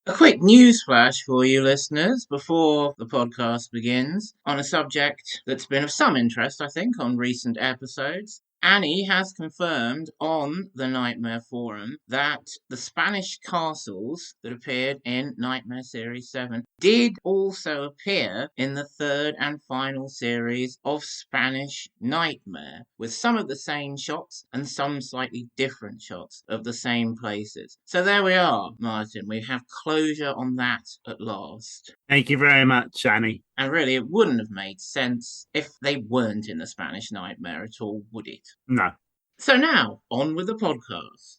A quick news flash for you listeners before the podcast begins on a subject that's been of some interest, I think, on recent episodes. Annie has confirmed on the Nightmare Forum that the Spanish castles that appeared in Nightmare Series 7 did also appear in the third and final series of Spanish Nightmare, with some of the same shots and some slightly different shots of the same places. So there we are, Martin. We have closure on that at last. Thank you very much, Annie. And really, it wouldn't have made sense if they weren't in the Spanish Nightmare at all, would it? No. So now, on with the podcast.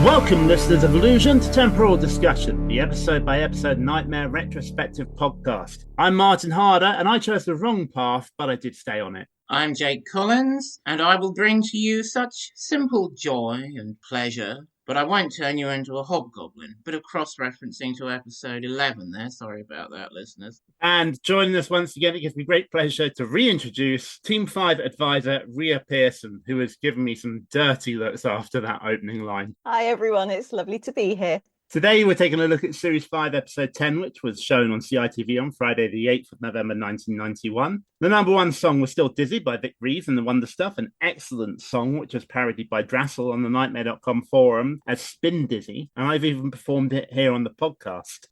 Welcome, listeners of Illusion, to Temporal Discussion, the episode-by-episode Nightmare retrospective podcast. I'm Martin Harder, and I chose the wrong path, but I did stay on it. I'm Jake Collins, and I will bring to you such simple joy and pleasure, but I won't turn you into a hobgoblin. Bit of cross-referencing to episode 11 there. Sorry about that, listeners. And joining us once again, it gives me great pleasure to reintroduce Team 5 advisor Rhea Pearson, who has given me some dirty looks after that opening line. Hi, everyone. It's lovely to be here. Today, we're taking a look at Series 5, Episode 10, which was shown on CITV on Friday, the 8th of November, 1991. The number one song was Still Dizzy by Vic Reeves and the Wonder Stuff, an excellent song, which was parodied by Drassel on the Nightmare.com forum as Spin Dizzy, and I've even performed it here on the podcast.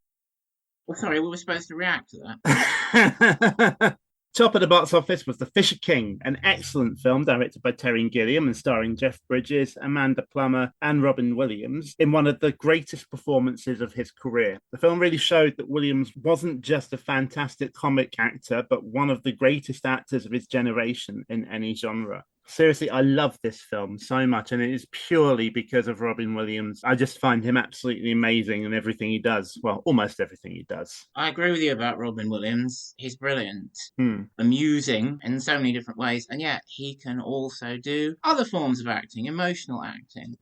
Well, sorry, we were supposed to react to that. Top of the box office was The Fisher King, an excellent film directed by Terry Gilliam and starring Jeff Bridges, Amanda Plummer, and Robin Williams in one of the greatest performances of his career. The film really showed that Williams wasn't just a fantastic comic actor, but one of the greatest actors of his generation in any genre. Seriously, I love this film so much, and it is purely because of Robin Williams. I just find him absolutely amazing in everything he does. Well, almost everything he does. I agree with you about Robin Williams. He's brilliant, amusing in so many different ways, and yet he can also do other forms of acting, emotional acting.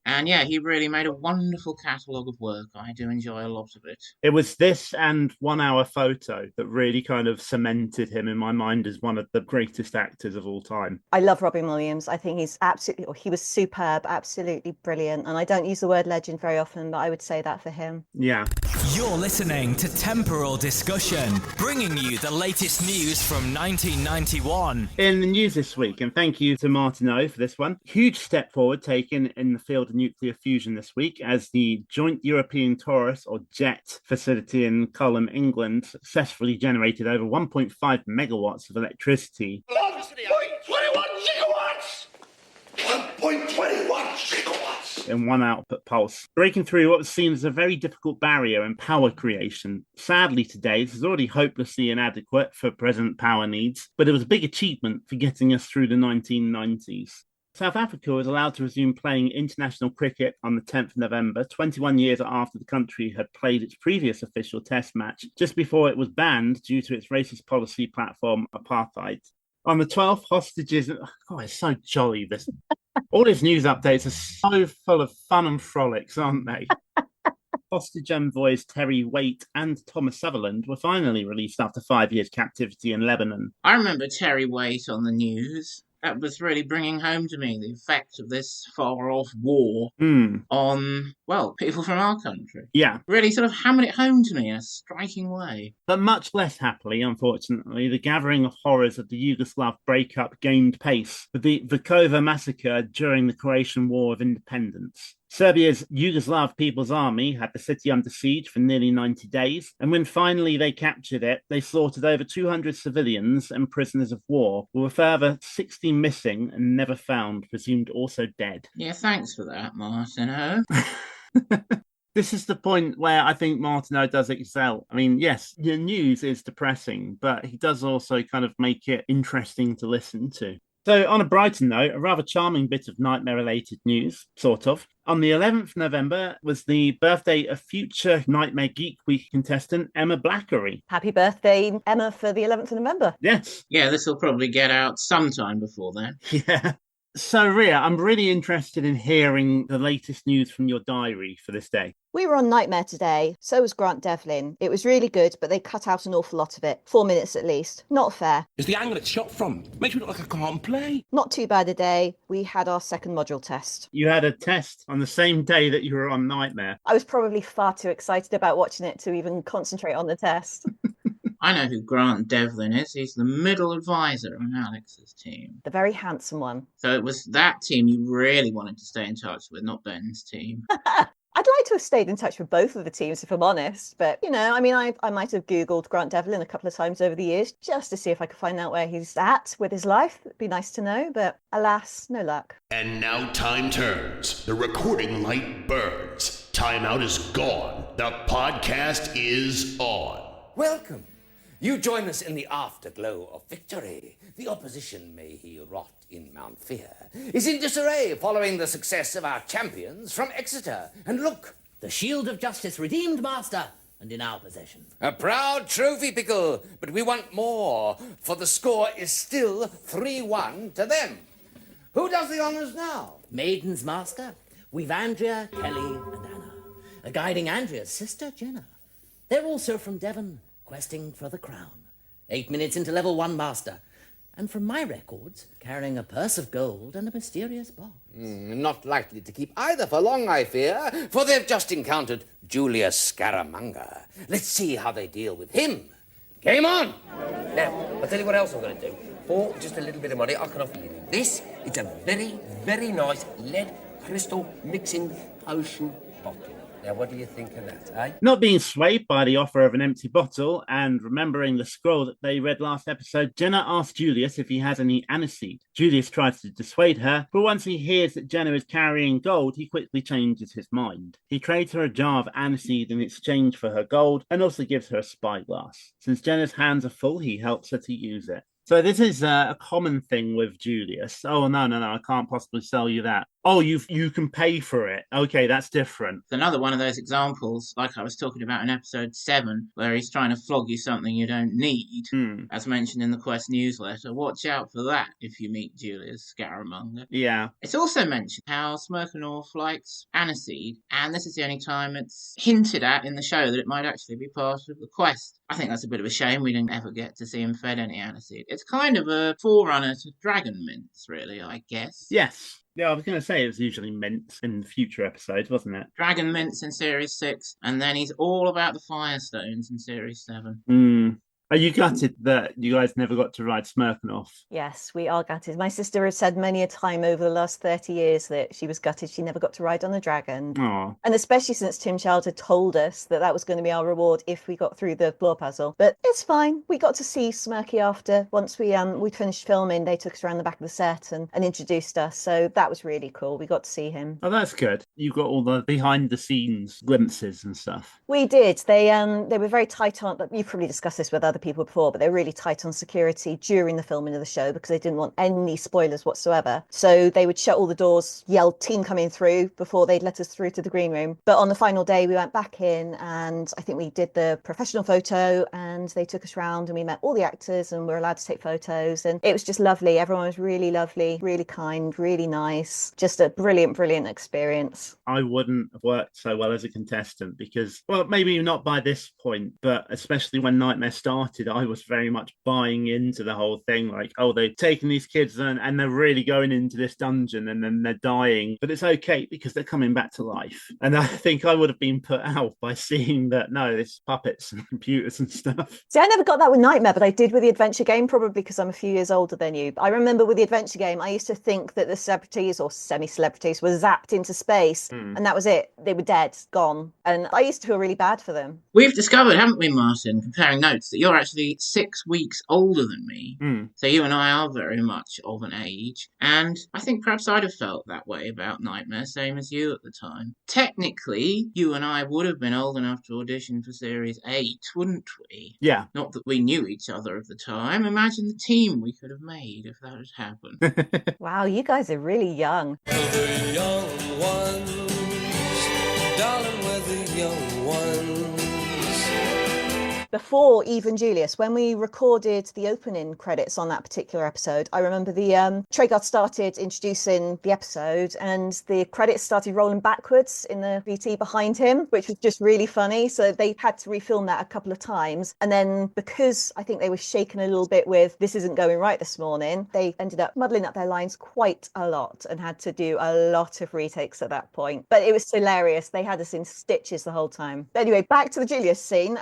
And yeah, he really made a wonderful catalogue of work. I do enjoy a lot of it. It was this and 1 Hour Photo that really kind of cemented him in my mind as one of the greatest actors of all time. I love Robin Williams. I think he was superb, absolutely brilliant. And I don't use the word legend very often, but I would say that for him. Yeah. You're listening to Temporal Discussion, bringing you the latest news from 1991. In the news this week, and thank you to Martin O for this one, huge step forward taken in the field of nuclear fusion this week as the Joint European Torus, or JET, facility in Culham, England, successfully generated over 1.5 megawatts of electricity. 1.21 gigawatts! 1.21 gigawatts! In one output pulse, breaking through what was seen as a very difficult barrier in power creation. Sadly today, this is already hopelessly inadequate for present power needs, but it was a big achievement for getting us through the 1990s. South Africa was allowed to resume playing international cricket on the 10th of November, 21 years after the country had played its previous official test match, just before it was banned due to its racist policy platform, apartheid. On the 12th, hostages... Oh, it's so jolly, this. All his news updates are so full of fun and frolics, aren't they? Hostage envoys Terry Waite and Thomas Sutherland were finally released after 5 years' captivity in Lebanon. I remember Terry Waite on the news. That was really bringing home to me the effect of this far-off war on, well, people from our country. Yeah. Really sort of hammered it home to me in a striking way. But much less happily, unfortunately, the gathering of horrors of the Yugoslav breakup gained pace with the Vukovar massacre during the Croatian War of Independence. Serbia's Yugoslav People's Army had the city under siege for nearly 90 days, and when finally they captured it, they slaughtered over 200 civilians and prisoners of war, with a further 60 missing and never found, presumed also dead. Yeah, thanks for that, Martin. This is the point where I think Martineau does excel. I mean, yes, the news is depressing, but he does also kind of make it interesting to listen to. So, on a brighter note, a rather charming bit of nightmare-related news, sort of. On the 11th of November was the birthday of future Nightmare Geek Week contestant Emma Blackery. Happy birthday, Emma, for the 11th of November. Yes. Yeah, this will probably get out sometime before then. Yeah. So, Ria, I'm really interested in hearing the latest news from your diary for this day. We were on Nightmare today, so was Grant Devlin. It was really good, but they cut out an awful lot of it. 4 minutes at least. Not fair. It's the angle it's shot from. Makes me look like I can't play. Not too bad a day. We had our second module test. You had a test on the same day that you were on Nightmare. I was probably far too excited about watching it to even concentrate on the test. I know who Grant Devlin is. He's the middle advisor on Alex's team. The very handsome one. So it was that team you really wanted to stay in touch with, not Ben's team. I'd like to have stayed in touch with both of the teams, if I'm honest. But, I might have Googled Grant Devlin a couple of times over the years just to see if I could find out where he's at with his life. It'd be nice to know, but alas, no luck. And now time turns. The recording light burns. Timeout is gone. The podcast is on. Welcome. You join us in the afterglow of victory. The opposition, may he rot in Mount Fear, is in disarray following the success of our champions from Exeter. And look, the shield of justice redeemed, Master, and in our possession. A proud trophy, Pickle, but we want more, for the score is still 3-1 to them. Who does the honours now? Maidens, Master. We've Andrea, Kelly, and Anna. Guiding Andrea's sister, Jenna. They're also from Devon, questing for the crown. 8 minutes into level 1, Master. And from my records, carrying a purse of gold and a mysterious box. Not likely to keep either for long, I fear, for they've just encountered Julius Scaramanga. Let's see how they deal with him. Game on! Now, I'll tell you what else I'm going to do. For just a little bit of money, I can offer you this. It's a very, very nice lead crystal mixing potion bottle. Now, what do you think of that, eh? Not being swayed by the offer of an empty bottle and remembering the scroll that they read last episode, Jenna asks Julius if he has any aniseed. Julius tries to dissuade her, but once he hears that Jenna is carrying gold, he quickly changes his mind. He trades her a jar of aniseed in exchange for her gold and also gives her a spyglass. Since Jenna's hands are full, he helps her to use it. So this is a common thing with Julius. Oh, no, I can't possibly sell you that. Oh, you can pay for it. Okay, that's different. It's another one of those examples, like I was talking about in episode 7, where he's trying to flog you something you don't need, as mentioned in the Quest newsletter. Watch out for that if you meet Julius Scaramanga. Yeah. It's also mentioned how Smirkanov likes aniseed, and this is the only time it's hinted at in the show that it might actually be part of the quest. I think that's a bit of a shame we didn't ever get to see him fed any aniseed. It's kind of a forerunner to Dragon Mints, really, I guess. Yes. Yeah, I was going to say it was usually mints in future episodes, wasn't it? Dragon Mints in Series 6, and then he's all about the Firestones in Series 7. Are you gutted that you guys never got to ride Smirkanov? Yes, we are gutted. My sister has said many a time over the last 30 years that she was gutted she never got to ride on a dragon. Aww. And especially since Tim Child had told us that that was going to be our reward if we got through the floor puzzle. But it's fine. We got to see Smirky after. Once we finished filming, they took us around the back of the set and introduced us. So that was really cool. We got to see him. Oh, that's good. You got all the behind-the-scenes glimpses and stuff. We did. They were very tight on, you've probably discussed this with other people before, but they were really tight on security during the filming of the show because they didn't want any spoilers whatsoever. So they would shut all the doors, yell team coming through before they'd let us through to the green room. But on the final day, we went back in and I think we did the professional photo and they took us around and we met all the actors and we were allowed to take photos. And it was just lovely. Everyone was really lovely, really kind, really nice. Just a brilliant, brilliant experience. I wouldn't have worked so well as a contestant because, well, maybe not by this point, but especially when Nightmare started, I was very much buying into the whole thing. Like, oh, they've taken these kids and they're really going into this dungeon and then they're dying. But it's okay because they're coming back to life. And I think I would have been put out by seeing that, no, it's puppets and computers and stuff. See, I never got that with Nightmare, but I did with the adventure game, probably because I'm a few years older than you. I remember with the adventure game, I used to think that the celebrities or semi-celebrities were zapped into space and that was it. They were dead, gone. And I used to feel really bad for them. We've discovered, haven't we, Martin, comparing notes, that you're you're actually 6 weeks older than me. So you and I are very much of an age. And I think perhaps I'd have felt that way about Nightmare, same as you at the time. Technically, you and I would have been old enough to audition for Series 8, wouldn't we? Yeah. Not that we knew each other at the time. Imagine the team we could have made if that had happened. Wow, you guys are really young. The young ones, darling, we're the young ones. Before Even Julius, when we recorded the opening credits on that particular episode, I remember the Trade started introducing the episode and the credits started rolling backwards in the VT behind him, which was just really funny. So they had to refilm that a couple of times. And then because I think they were shaken a little bit with this isn't going right this morning, they ended up muddling up their lines quite a lot and had to do a lot of retakes at that point. But it was hilarious. They had us in stitches the whole time. But anyway, back to the Julius scene.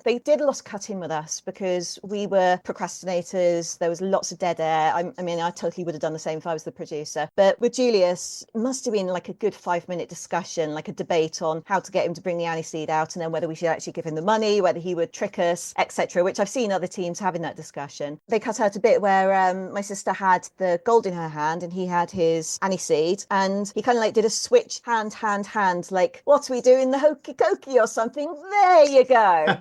They did a lot of cutting with us because we were procrastinators. There was lots of dead air. I mean, I totally would have done the same if I was the producer. But with Julius, it must have been like a good 5-minute discussion, like a debate on how to get him to bring the aniseed out and then whether we should actually give him the money, whether he would trick us, etc., which I've seen other teams having that discussion. They cut out a bit where my sister had the gold in her hand and he had his aniseed, and he kind of like did a switch hand, like, what are we doing, the hokey cokey or something? There you go.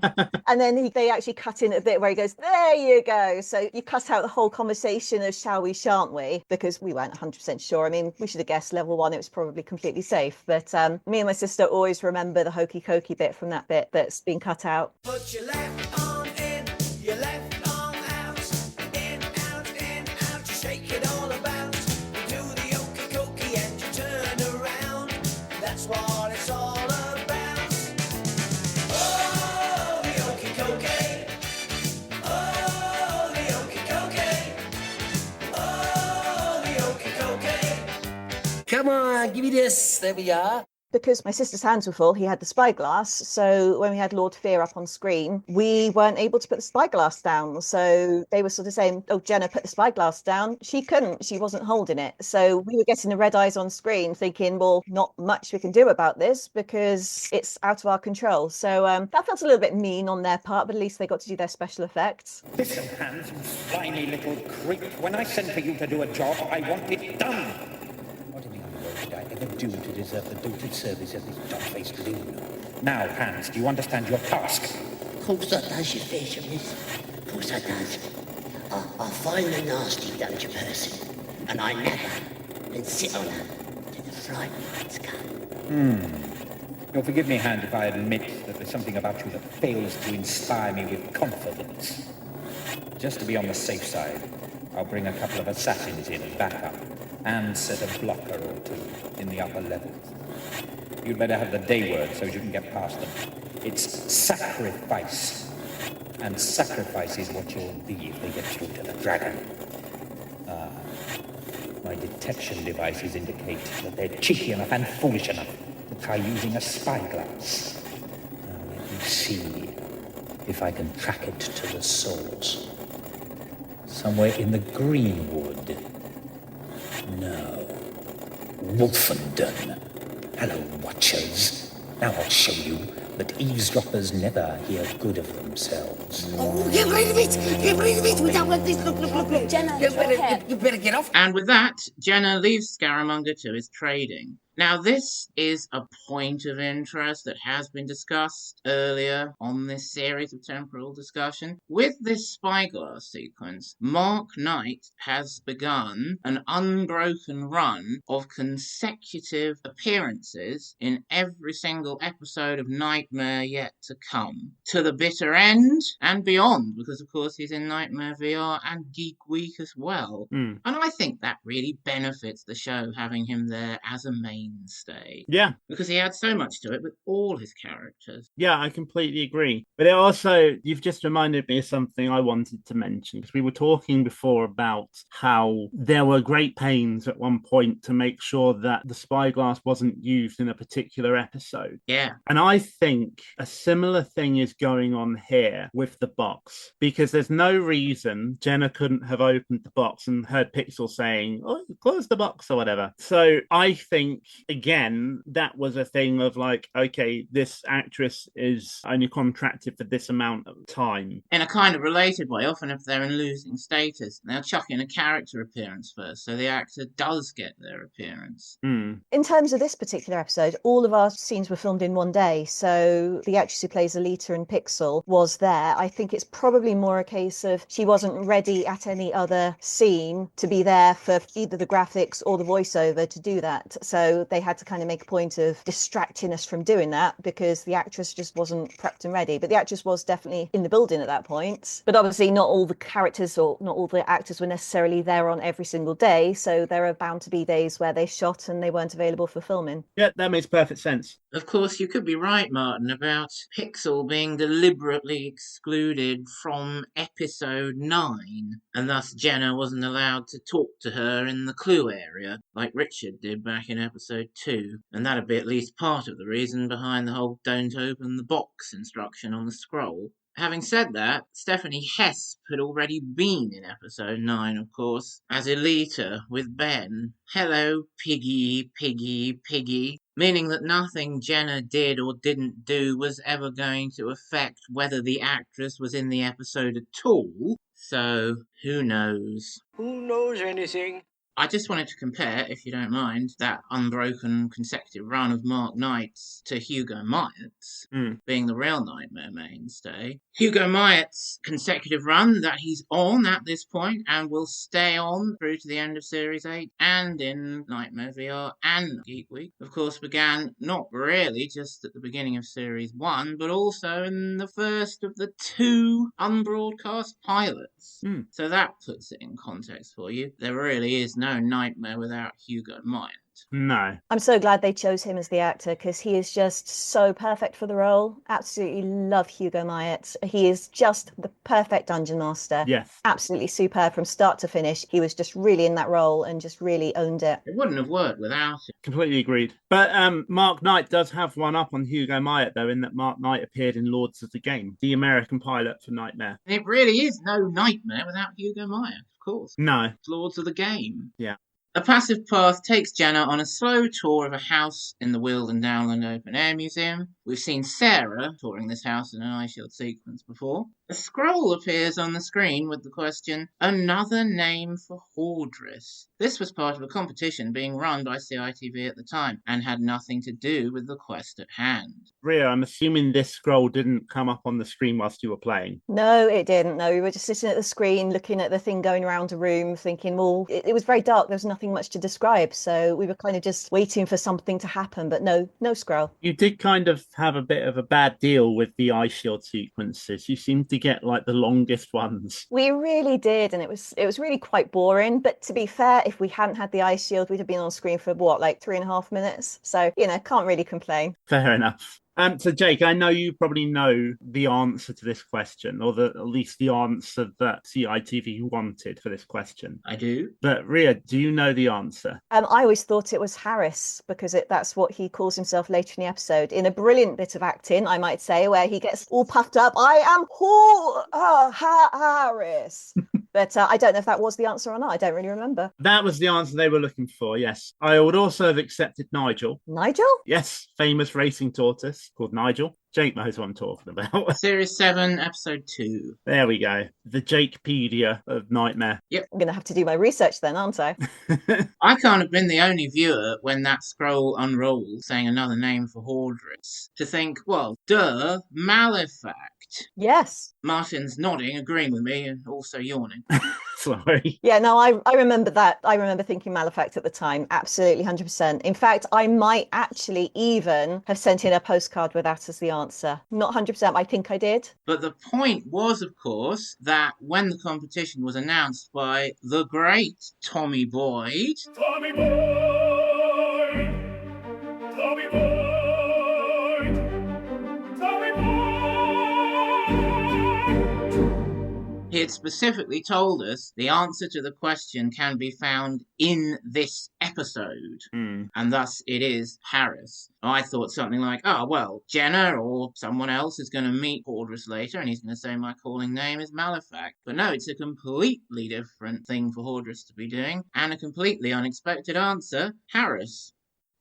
And then they actually cut in a bit where he goes, there you go. So you cut out the whole conversation of shall we, shan't we? Because we weren't 100% sure. I mean, we should have guessed level 1, it was probably completely safe. But me and my sister always remember the hokey cokey bit from that bit that's been cut out. Put your left arm in, your left arm out, in, out, you shake it all about. You do the hokey cokey and you turn around. That's what it's all about. Come on, give me this. There we are. Because my sister's hands were full, he had the spyglass. So when we had Lord Fear up on screen, we weren't able to put the spyglass down. So they were sort of saying, oh, Jenna, put the spyglass down. She couldn't. She wasn't holding it. So we were getting the red eyes on screen thinking, well, not much we can do about this because it's out of our control. So that felt a little bit mean on their part, but at least they got to do their special effects. Listen, Hans, you slimy little creep. When I send for you to do a job, I want it done. What in the underworld did I ever do to deserve the doted service of this dog-faced loon? Now, Hans, do you understand your task? Of course I does, you fish, miss. Of course I does. I'll find the nasty dungeon person, and I never and sit on her till the fright nights come. You'll forgive me, Hans, if I admit that there's something about you that fails to inspire me with confidence. Just to be on the safe side, I'll bring a couple of assassins in as backup and set a blocker or two in the upper levels. You'd better have the day word so you can get past them. It's sacrifice. And sacrifice is what you'll be if they get through to the dragon. My detection devices indicate that they're cheeky enough and foolish enough to try using a spyglass. Now let me see if I can track it to the source. Somewhere in the greenwood. No. Wolfenden. Hello, watchers. Now I'll show you that eavesdroppers never hear good of themselves. Oh, get rid of it! Get rid of it! We don't want this. Look, Jenna. You better get off. And with that, Jenna leaves Scaramanga to his trading. Now, this is a point of interest that has been discussed earlier on this series of temporal discussion. With this spyglass sequence, Mark Knight has begun an unbroken run of consecutive appearances in every single episode of Nightmare yet to come, to the bitter end and beyond, because of course he's in Nightmare VR and Geek Week as well. And I think that really benefits the show having him there as a mainstay. Yeah. Because he adds so much to it with all his characters. Yeah, I completely agree. But it also, you've just reminded me of something I wanted to mention, because we were talking before about how there were great pains at one point to make sure that the spyglass wasn't used in a particular episode. Yeah. And I think think a similar thing is going on here with the box, because there's no reason Jenna couldn't have opened the box and heard Pixel saying, oh, close the box or whatever. So I think, again, that was a thing of like, okay, this actress is only contracted for this amount of time. In a kind of related way, often if they're in losing status, they'll chuck in a character appearance first, so the actor does get their appearance. In terms of this particular episode, all of our scenes were filmed in one day, so the actress who plays Alita in Pixel was there. I think it's probably more a case of she wasn't ready at any other scene to be there for either the graphics or the voiceover to do that, so they had to kind of make a point of distracting us from doing that because the actress just wasn't prepped and ready. But the actress was definitely in the building at that point, but obviously not all the characters or not all the actors were necessarily there on every single day, so there are bound to be days where they shot and they weren't available for filming. Yeah, that makes perfect sense. Of course, you could be right, Martin, about Pixel being deliberately excluded from episode 9, and thus Jenna wasn't allowed to talk to her in the clue area, like Richard did back in episode 2. And that'd be at least part of the reason behind the whole don't open the box instruction on the scroll. Having said that, Stephanie Hesp had already been in episode 9, of course, as Alita with Ben. Hello, piggy, piggy, piggy. Meaning that nothing Jenna did or didn't do was ever going to affect whether the actress was in the episode at all. So, who knows? Who knows anything? I just wanted to compare, if you don't mind, that unbroken consecutive run of Mark Knight's to Hugo Myatt's, being the real Nightmare mainstay. Hugo Myatt's consecutive run that he's on at this point and will stay on through to the end of Series 8 and in Nightmare VR and Geek Week, of course, began not really just at the beginning of Series 1, but also in the first of the 2 unbroadcast pilots. So that puts it in context for you. There really is no Nightmare without Hugo Myatt. No. I'm so glad they chose him as the actor because he is just so perfect for the role. Absolutely love Hugo Myatt. He is just the perfect dungeon master. Yes. Absolutely superb from start to finish. He was just really in that role and just really owned it. It wouldn't have worked without him. Completely agreed. But Mark Knight does have one up on Hugo Myatt, though, in that Mark Knight appeared in Lords of the Game, the American pilot for Nightmare. And it really is no Nightmare without Hugo Myatt, of course. No. It's Lords of the Game. Yeah. A passive path takes Jenna on a slow tour of a house in the Wilden Downland Open Air Museum. We've seen Sarah touring this house in an eye shield sequence before. A scroll appears on the screen with the question, another name for Hordris. This was part of a competition being run by CITV at the time and had nothing to do with the quest at hand. Ria, I'm assuming this scroll didn't come up on the screen whilst you were playing. No, it didn't. No, we were just sitting at the screen looking at the thing going around a room thinking, well, it was very dark. There was nothing much to describe. So we were kind of just waiting for something to happen, but no scroll. You did kind of have a bit of a bad deal with the eye shield sequences. You seemed to get like the longest ones. We really did, and it was really quite boring. But to be fair, if we hadn't had the eye shield, we'd have been on screen for like 3.5 minutes. So, can't really complain. Fair enough. So, Jake, I know you probably know the answer to this question, or at least the answer that CITV wanted for this question. I do. But, Ria, do you know the answer? I always thought it was Harris, because that's what he calls himself later in the episode, in a brilliant bit of acting, I might say, where he gets all puffed up. I am Harris. But I don't know if that was the answer or not. I don't really remember. That was the answer they were looking for, yes. I would also have accepted Nigel. Nigel? Yes, famous racing tortoise called Nigel. Jake knows what I'm talking about. Series 7, Episode 2. There we go. The Jakepedia of Nightmare. Yep. I'm going to have to do my research then, aren't I? I can't have been the only viewer when that scroll unrolled saying another name for Hordris to think, well, duh, Malefact. Yes. Martin's nodding, agreeing with me, and also yawning. Sorry. Yeah, no, I remember that. I remember thinking Malefact at the time. Absolutely, 100%. In fact, I might actually even have sent in a postcard with that as the answer. Not 100%, but I think I did. But the point was, of course, that when the competition was announced by the great Tommy Boyd... Tommy Boyd! Tommy Boyd! Tommy Boyd! It specifically told us the answer to the question can be found in this episode, and thus it is Harris. I thought something like, oh, well, Jenna or someone else is going to meet Hordris later and he's going to say my calling name is Malefac. But no, it's a completely different thing for Hordris to be doing, and a completely unexpected answer, Harris.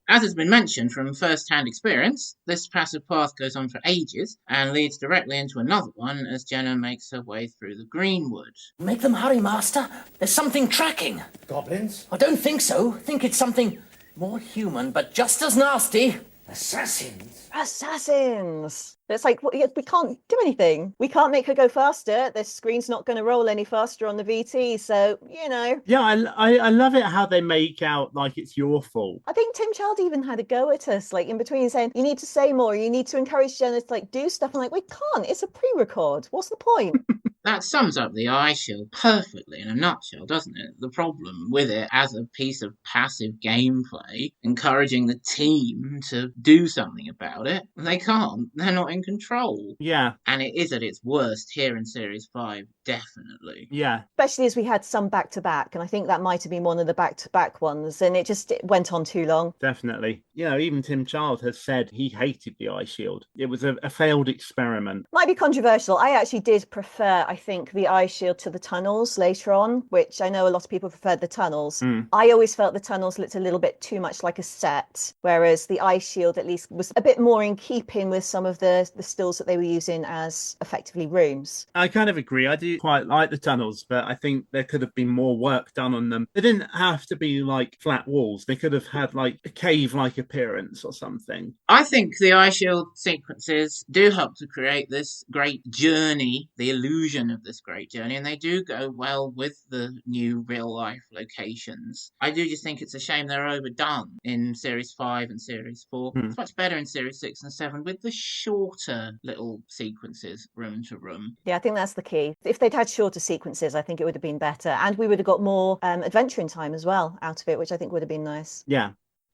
As has been mentioned from first-hand experience, this passive path goes on for ages and leads directly into another one as Jenna makes her way through the Greenwood. Make them hurry, Master. There's something tracking. Goblins? I don't think so. Think it's something more human, but just as nasty. Assassins? Assassins! It's like, we can't do anything. We can't make her go faster. The screen's not going to roll any faster on the VT, so, you know. Yeah, I love it how they make out like it's your fault. I think Tim Child even had a go at us, like, in between saying, you need to say more, you need to encourage Jenna to, like, do stuff. I'm like, we can't. It's a pre-record. What's the point? That sums up the eye shield perfectly in a nutshell, doesn't it? The problem with it as a piece of passive gameplay, encouraging the team to do something about it, they can't. They're not in control. Yeah. And it is at its worst here in Series 5, definitely. Yeah. Especially as we had some back-to-back, and I think that might have been one of the back-to-back ones, and it went on too long. Definitely. You know, even Tim Child has said he hated the eye shield. It was a failed experiment. Might be controversial. I actually did prefer, I think, the eye shield to the tunnels later on, which I know a lot of people preferred the tunnels. I always felt the tunnels looked a little bit too much like a set, whereas the eye shield at least was a bit more in keeping with some of the stills that they were using as effectively rooms. I kind of agree. I do quite like the tunnels, but I think there could have been more work done on them. They didn't have to be like flat walls. They could have had like a cave-like appearance or something. I think the eye shield sequences do help to create this great journey, the illusion of this great journey, and they do go well with the new real-life locations. I do just think it's a shame they're overdone in Series 5 and Series 4. It's much better in Series 6 and 7 with the shorter little sequences, room to room. Yeah, I think that's the key. If they'd had shorter sequences, I think it would have been better, and we would have got more adventuring time as well out of it, which I think would have been nice. Yeah.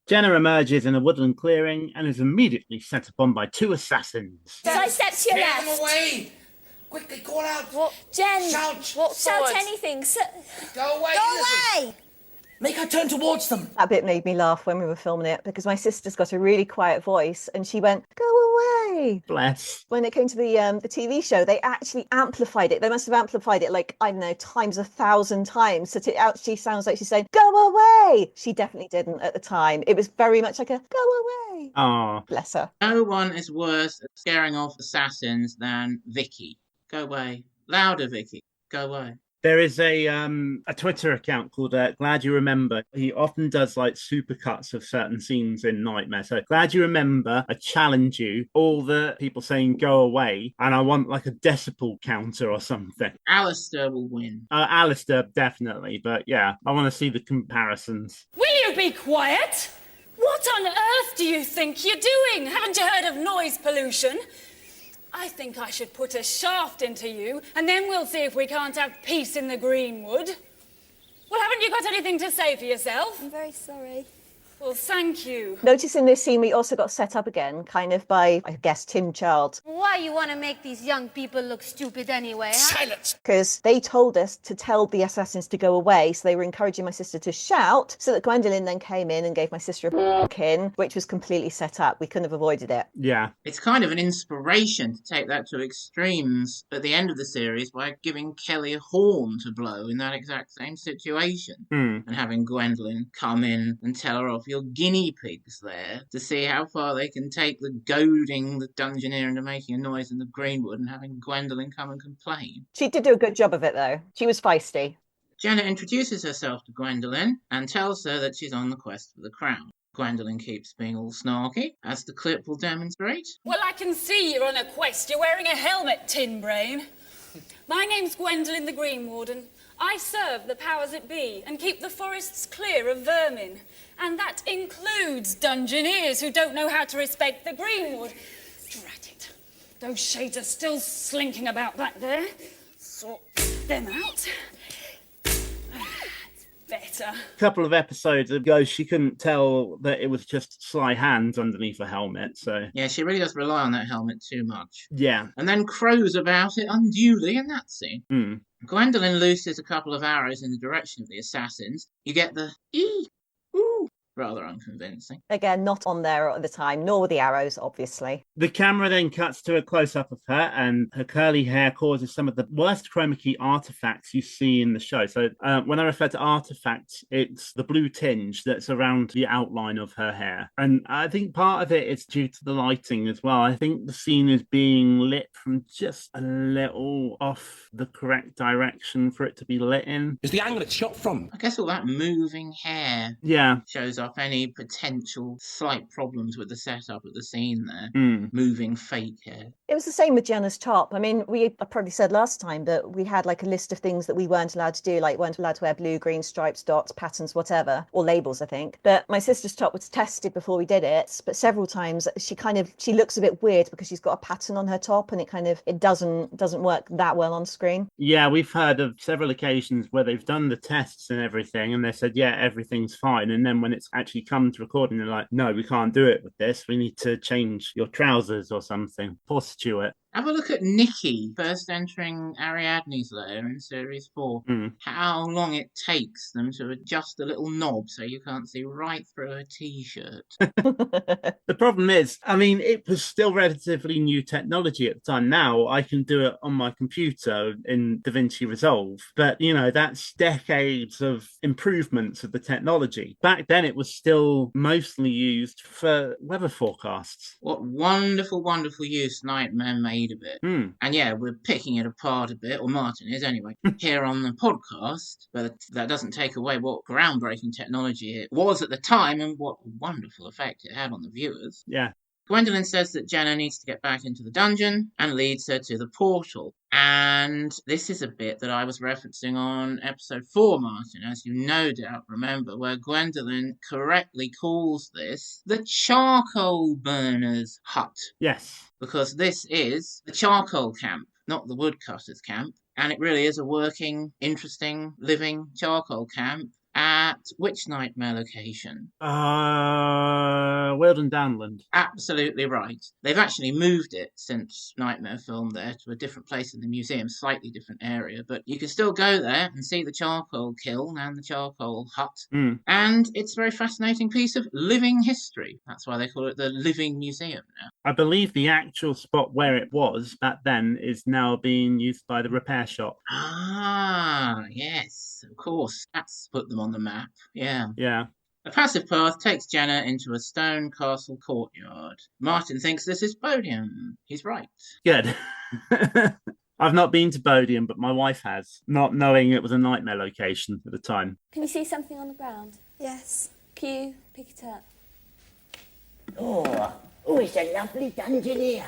Jenna emerges in a woodland clearing and is immediately set upon by two assassins. Side step to your Get left. them away! Quickly, call out! What? Jen! Shout! Shout anything. Go away! Go away! Make her turn towards them. That bit made me laugh when we were filming it because my sister's got a really quiet voice and she went, go away. Bless. When it came to the TV show, they actually amplified it. They must have amplified it like, I don't know, times 1,000 times. So it actually sounds like she's saying, go away. She definitely didn't at the time. It was very much like a, go away. Oh, bless her. No one is worse at scaring off assassins than Vicky. Go away. Louder, Vicky. Go away. There is a Twitter account called Glad You Remember. He often does like supercuts of certain scenes in Nightmare. So Glad You Remember, I challenge you, all the people saying go away, and I want like a decibel counter or something. Alistair will win. Alistair, definitely. But yeah, I want to see the comparisons. Will you be quiet? What on earth do you think you're doing? Haven't you heard of noise pollution? I think I should put a shaft into you, and then we'll see if we can't have peace in the Greenwood. Well, haven't you got anything to say for yourself? I'm very sorry. Well, thank you. Notice in this scene, we also got set up again, kind of by, I guess, Tim Child. Why you want to make these young people look stupid anyway, huh? Silence! Because they told us to tell the assassins to go away, so they were encouraging my sister to shout, so that Gwendolyn then came in and gave my sister a in, which was completely set up. We couldn't have avoided it. Yeah. It's kind of an inspiration to take that to extremes at the end of the series by giving Kelly a horn to blow in that exact same situation. And having Gwendolyn come in and tell her off. Your guinea pigs there to see how far they can take the goading the Dungeoneer into making a noise in the Greenwood and having Gwendolyn come and complain. She did do a good job of it, though. She was feisty. Jenna introduces herself to Gwendolyn and tells her that she's on the quest for the crown. Gwendolyn keeps being all snarky, as the clip will demonstrate. Well, I can see you're on a quest. You're wearing a helmet, Tin Brain. My name's Gwendolyn the Green Warden. I serve the powers that be and keep the forests clear of vermin. And that includes Dungeoneers who don't know how to respect the Greenwood. Drat it. Those shades are still slinking about back there. Sort them out. That's better. A couple of episodes ago, she couldn't tell that it was just sly hands underneath her helmet, so... Yeah, she really does rely on that helmet too much. Yeah. And then crows about it unduly in that scene. Mm. Gwendolyn looses a couple of arrows in the direction of the assassins. You get the ee, ooh, rather unconvincing. Again, not on there at the time, nor were the arrows, obviously. The camera then cuts to a close-up of her, and her curly hair causes some of the worst chroma key artifacts you see in the show. So when I refer to artifacts, it's the blue tinge that's around the outline of her hair. And I think part of it is due to the lighting as well. I think the scene is being lit from just a little off the correct direction for it to be lit in. Is the angle it's shot from? I guess all that moving hair shows off any potential slight problems with the setup of the scene there. Moving fake hair. It was the same with Jenna's top. I mean, I probably said last time, but we had like a list of things that we weren't allowed to do, like weren't allowed to wear blue, green, stripes, dots, patterns, whatever, or labels, I think. But my sister's top was tested before we did it, but several times she looks a bit weird because she's got a pattern on her top and it doesn't work that well on screen. Yeah, we've heard of several occasions where they've done the tests and everything and they said, yeah, everything's fine. And then when it's actually come to recording, they're like, no, we can't do it with this. We need to change your trousers or something. Poor Stuart. Have a look at Nikki first entering Ariadne's lair in Series 4. How long it takes them to adjust the little knob so you can't see right through her t-shirt. The problem is, I mean, it was still relatively new technology at the time. Now I can do it on my computer in DaVinci Resolve. But, you know, that's decades of improvements of the technology. Back then it was still mostly used for weather forecasts. What wonderful, wonderful use Nightmare made of it. And yeah, we're picking it apart a bit, or Martin is anyway, here on the podcast, but that doesn't take away what groundbreaking technology it was at the time and what wonderful effect it had on the viewers. Yeah. Gwendolyn says that Jenna needs to get back into the dungeon and leads her to the portal. And this is a bit that I was referencing on episode 4, Martin, as you no doubt remember, where Gwendolyn correctly calls this the charcoal burner's hut. Yes. Because this is the charcoal camp, not the woodcutter's camp. And it really is a working, interesting, living charcoal camp. At which Nightmare location? Weldon Downland. Absolutely right. They've actually moved it since Nightmare filmed there to a different place in the museum, slightly different area, but you can still go there and see the charcoal kiln and the charcoal hut. And it's a very fascinating piece of living history. That's why they call it the Living Museum now. I believe the actual spot where it was back then is now being used by the repair shop. Ah, yes, of course. That's put them on the map. Yeah. Yeah. A passive path takes Jenna into a stone castle courtyard. Martin thinks this is Bodiam. He's right. Good. I've not been to Bodiam, but my wife has, not knowing it was a Nightmare location at the time. Can you see something on the ground? Yes. Q, pick it up. Oh, it's a lovely dungeon here.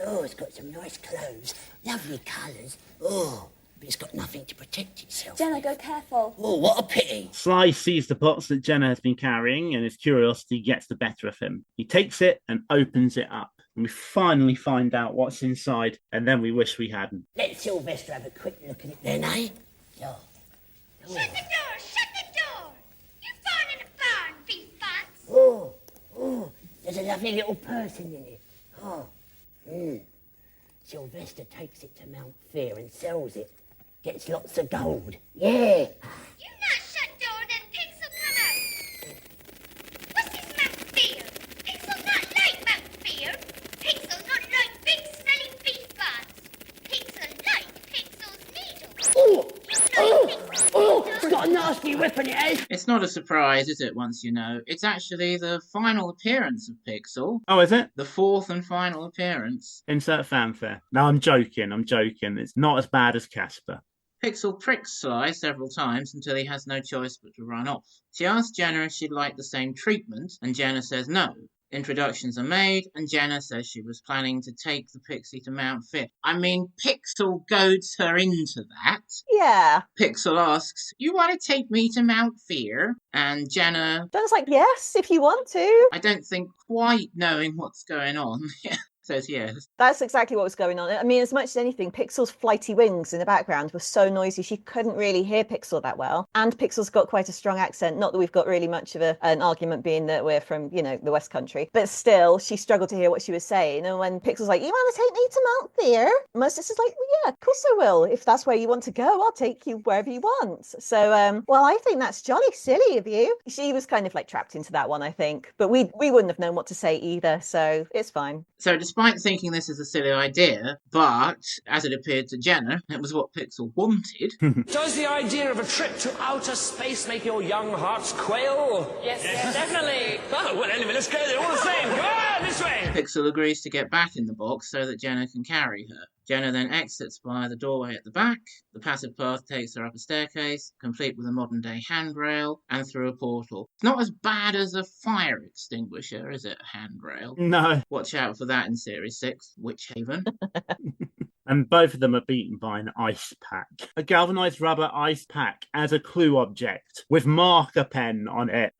Oh, it's got some nice clothes, lovely colours. Oh, but it's got nothing to protect itself. Jenna, go careful. Oh, what a pity. Sly sees the box that Jenna has been carrying and his curiosity gets the better of him. He takes it and opens it up. And we finally find out what's inside, and then we wish we hadn't. Let Sylvester have a quick look at it then, eh? Oh. Shut the door! Shut the door! You're found in a barn, beef butts! Oh, there's a lovely little person in it. Oh, Sylvester takes it to Mount Fear and sells it. Gets lots of gold. Yeah. You not shut door, then pigs will come out. What's this Mount Fear? Pigs will not like Mount Fear. Pigs will not like big smelly beef butts. Pigs will like Pixel's needle. It's got a nasty whip in it, eh? It's not a surprise, is it, once you know? It's actually the final appearance of Pixel. Oh, is it? The fourth and final appearance. Insert fanfare. No, I'm joking. It's not as bad as Casper. Pixel pricks Sly several times until he has no choice but to run off. She asks Jenna if she'd like the same treatment, and Jenna says no. Introductions are made, and Jenna says she was planning to take the pixie to Mount Fear. I mean, Pixel goads her into that. Yeah. Pixel asks, "You want to take me to Mount Fear?" And Jenna... Jenna's like, yes, if you want to. I don't think quite knowing what's going on. Says yes. That's exactly what was going on. I mean, as much as anything, Pixel's flighty wings in the background were so noisy she couldn't really hear Pixel that well. And Pixel's got quite a strong accent. Not that we've got really much of an argument being that we're from, the West Country. But still, she struggled to hear what she was saying. And when Pixel's like, you want to take me to Mount Fear? My sister's like, well, yeah, of course I will. If that's where you want to go, I'll take you wherever you want. So, well, I think that's jolly silly of you. She was kind of like trapped into that one, I think. But we wouldn't have known what to say either. So it's fine. So despite thinking this is a silly idea, but as it appeared to Jenna, it was what Pixel wanted. Does the idea of a trip to outer space make your young hearts quail? Yes, definitely. Oh, well, anyway, let's go there all the same. Go on, this way. Pixel agrees to get back in the box so that Jenna can carry her. Jenna then exits by the doorway at the back. The passive path takes her up a staircase, complete with a modern-day handrail, and through a portal. It's not as bad as a fire extinguisher, is it, a handrail? No. Watch out for that in Series 6, Witch Haven. And both of them are beaten by an ice pack. A galvanized rubber ice pack as a clue object with marker pen on it.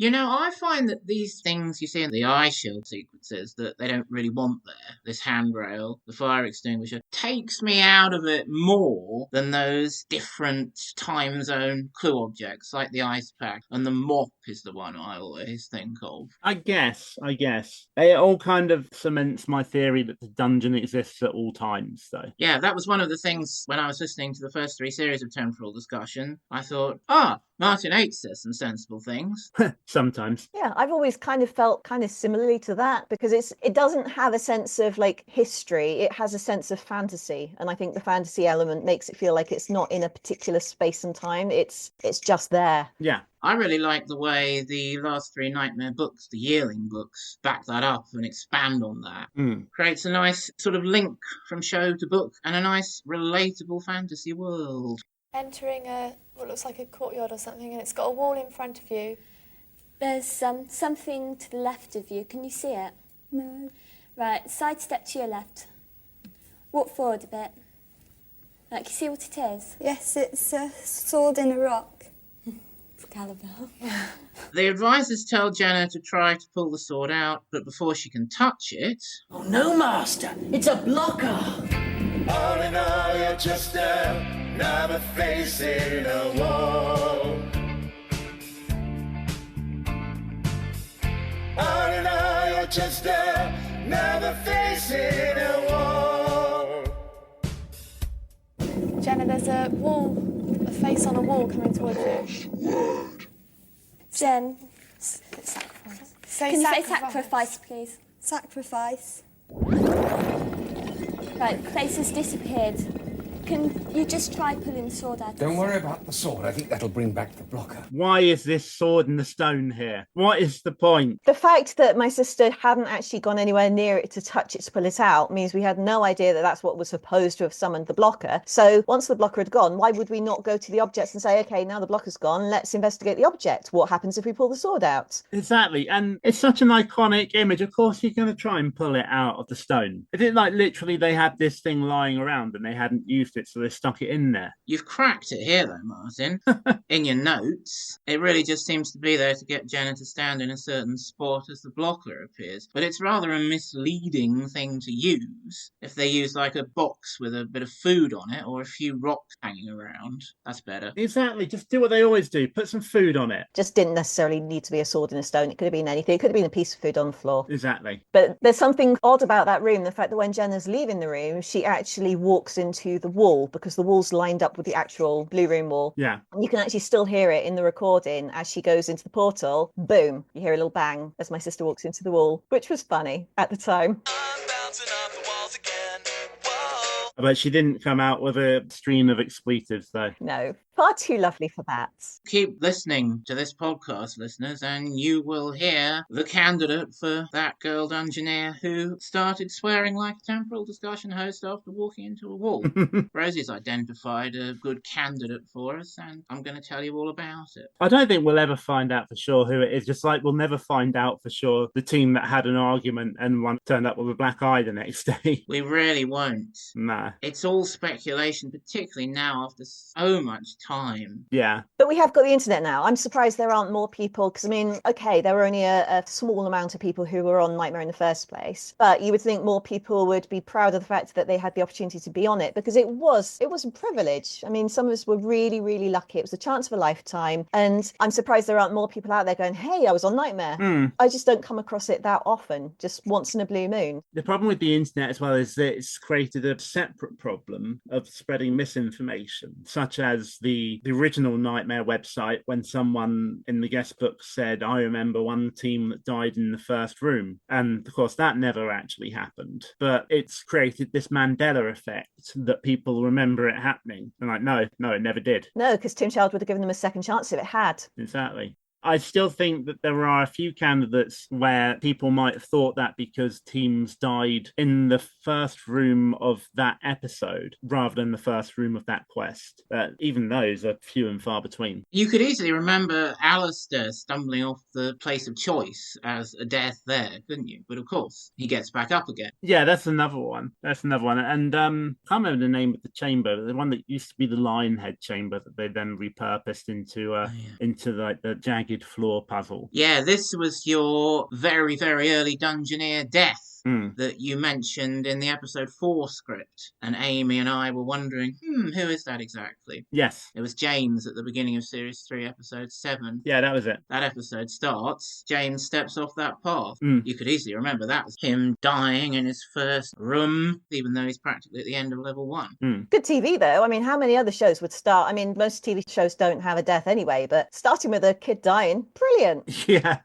I find that these things you see in the eye shield sequences that they don't really want there, this handrail, the fire extinguisher, takes me out of it more than those different time zone clue objects like the ice pack, and the mop is the one I always think of. I guess. It all kind of cements my theory that the dungeon exists at all times, though. Yeah, that was one of the things when I was listening to the first 3 series of Temporal Discussion. I thought, Martin H says some sensible things. Sometimes. Yeah, I've always kind of felt kind of similarly to that, because it doesn't have a sense of like history, it has a sense of fantasy, and I think the fantasy element makes it feel like it's not in a particular space and time, it's just there. Yeah. I really like the way the last 3 Nightmare books, the Yearling books, back that up and expand on that. Creates a nice sort of link from show to book and a nice relatable fantasy world. Entering what looks like a courtyard or something, and it's got a wall in front of you. There's something to the left of you. Can you see it? No. Right, sidestep to your left. Walk forward a bit. Like, you see what it is? Yes, it's a sword in a rock. Caliber. The advisors tell Jenna to try to pull the sword out, but before she can touch it... Oh no, Master! It's a blocker! All in all, you're just another face in a wall. All in all, you're just another face in a wall. Jenna, there's a face on a wall coming towards you. Jen, sacrifice. Can you say sacrifice, please? Sacrifice. Right, the face has disappeared. Can you just try pulling the sword out? Don't worry about the sword. I think that'll bring back the blocker. Why is this sword in the stone here? What is the point? The fact that my sister hadn't actually gone anywhere near it to touch it to pull it out means we had no idea that that's what was supposed to have summoned the blocker. So once the blocker had gone, why would we not go to the objects and say, okay, now the blocker's gone, let's investigate the object. What happens if we pull the sword out? Exactly. And it's such an iconic image. Of course you're going to try and pull it out of the stone. Is it like literally they had this thing lying around and they hadn't used it, so they stuck it in there? You've cracked it here, though, Martin. In your notes, it really just seems to be there to get Jenna to stand in a certain spot as the blocker appears. But it's rather a misleading thing to use. If they use like a box with a bit of food on it or a few rocks hanging around, that's better. Exactly. Just do what they always do. Put some food on it. Just didn't necessarily need to be a sword in a stone. It could have been anything. It could have been a piece of food on the floor. Exactly. But there's something odd about that room. The fact that when Jenna's leaving the room, she actually walks into the wall, because the wall's lined up with the actual Blue Room wall. Yeah. You can actually still hear it in the recording as she goes into the portal. Boom. You hear a little bang as my sister walks into the wall, which was funny at the time. But she didn't come out with a stream of expletives, though. No. Far too lovely for that. Keep listening to this podcast, listeners, and you will hear the candidate for that girl dungeoneer who started swearing like a temporal discussion host after walking into a wall. Rosie's identified a good candidate for us, and I'm going to tell you all about it. I don't think we'll ever find out for sure who it is, just like we'll never find out for sure the team that had an argument and one turned up with a black eye the next day. We really won't. Nah. It's all speculation, particularly now after so much time. Yeah. But we have got the internet now. I'm surprised there aren't more people, because, I mean, okay, there were only a small amount of people who were on Nightmare in the first place, but you would think more people would be proud of the fact that they had the opportunity to be on it, because it was a privilege. I mean, some of us were really, really lucky. It was a chance of a lifetime, and I'm surprised there aren't more people out there going, hey, I was on Nightmare. I just don't come across it that often, just once in a blue moon. The problem with the internet as well is that it's created a separate problem of spreading misinformation, such as the original Nightmare website, when someone in the guest book said, I remember one team that died in the first room. And of course, that never actually happened. But it's created this Mandela effect that people remember it happening. And like, no, it never did. No, because Tim Child would have given them a second chance if it had. Exactly. I still think that there are a few candidates where people might have thought that because teams died in the first room of that episode rather than the first room of that quest. Even those are few and far between. You could easily remember Alistair stumbling off the place of choice as a death there, couldn't you? But of course, he gets back up again. Yeah, that's another one. And I can't remember the name of the chamber, the one that used to be the Lionhead chamber that they then repurposed into like the jagged floor puzzle. Yeah, this was your very, very early Dungeoneer death that you mentioned in the episode 4 script. And Amy and I were wondering, who is that exactly? Yes. It was James at the beginning of Series 3, Episode 7. Yeah, that was it. That episode starts, James steps off that path. You could easily remember that as him dying in his first room, even though he's practically at the end of level 1. Good TV, though. I mean, how many other shows would start? I mean, most TV shows don't have a death anyway, but starting with a kid dying, brilliant. Yeah.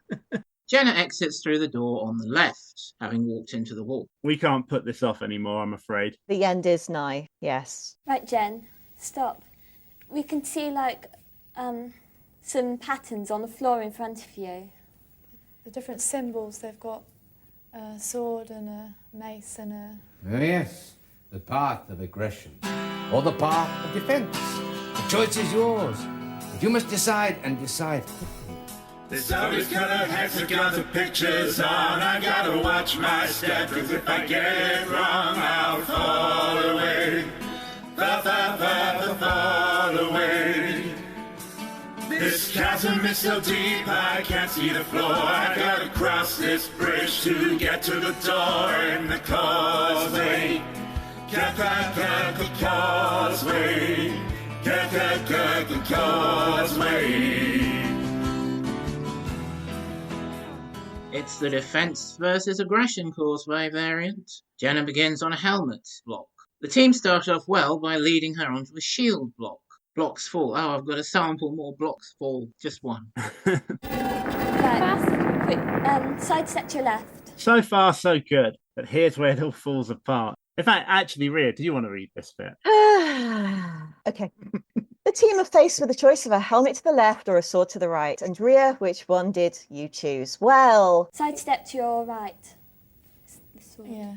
Jenna exits through the door on the left, having walked into the wall. We can't put this off anymore, I'm afraid. The end is nigh, yes. Right, Jen, stop. We can see, some patterns on the floor in front of you. The different symbols, they've got a sword and a mace and a... Oh, yes. The path of aggression. Or the path of defense. The choice is yours. But you must decide and decide. There's always colored hexagons with pictures on. I gotta watch my step, cause if I get it wrong, I'll fall away. Fall away. This chasm is so deep, I can't see the floor. I gotta cross this bridge to get to the door in the causeway. Causeway. Causeway. It's the defense versus aggression causeway variant. Jenna begins on a helmet block. The team start off well by leading her onto a shield block. Blocks fall. Oh, I've got to sample more blocks fall. Just one. Right, quick, sidestep to your left. So far, so good. But here's where it all falls apart. In fact, actually, Rhea, do you want to read this bit? Okay. The team are faced with the choice of a helmet to the left or a sword to the right. Andrea, which one did you choose? Well... Sidestep to your right. This one. Yeah.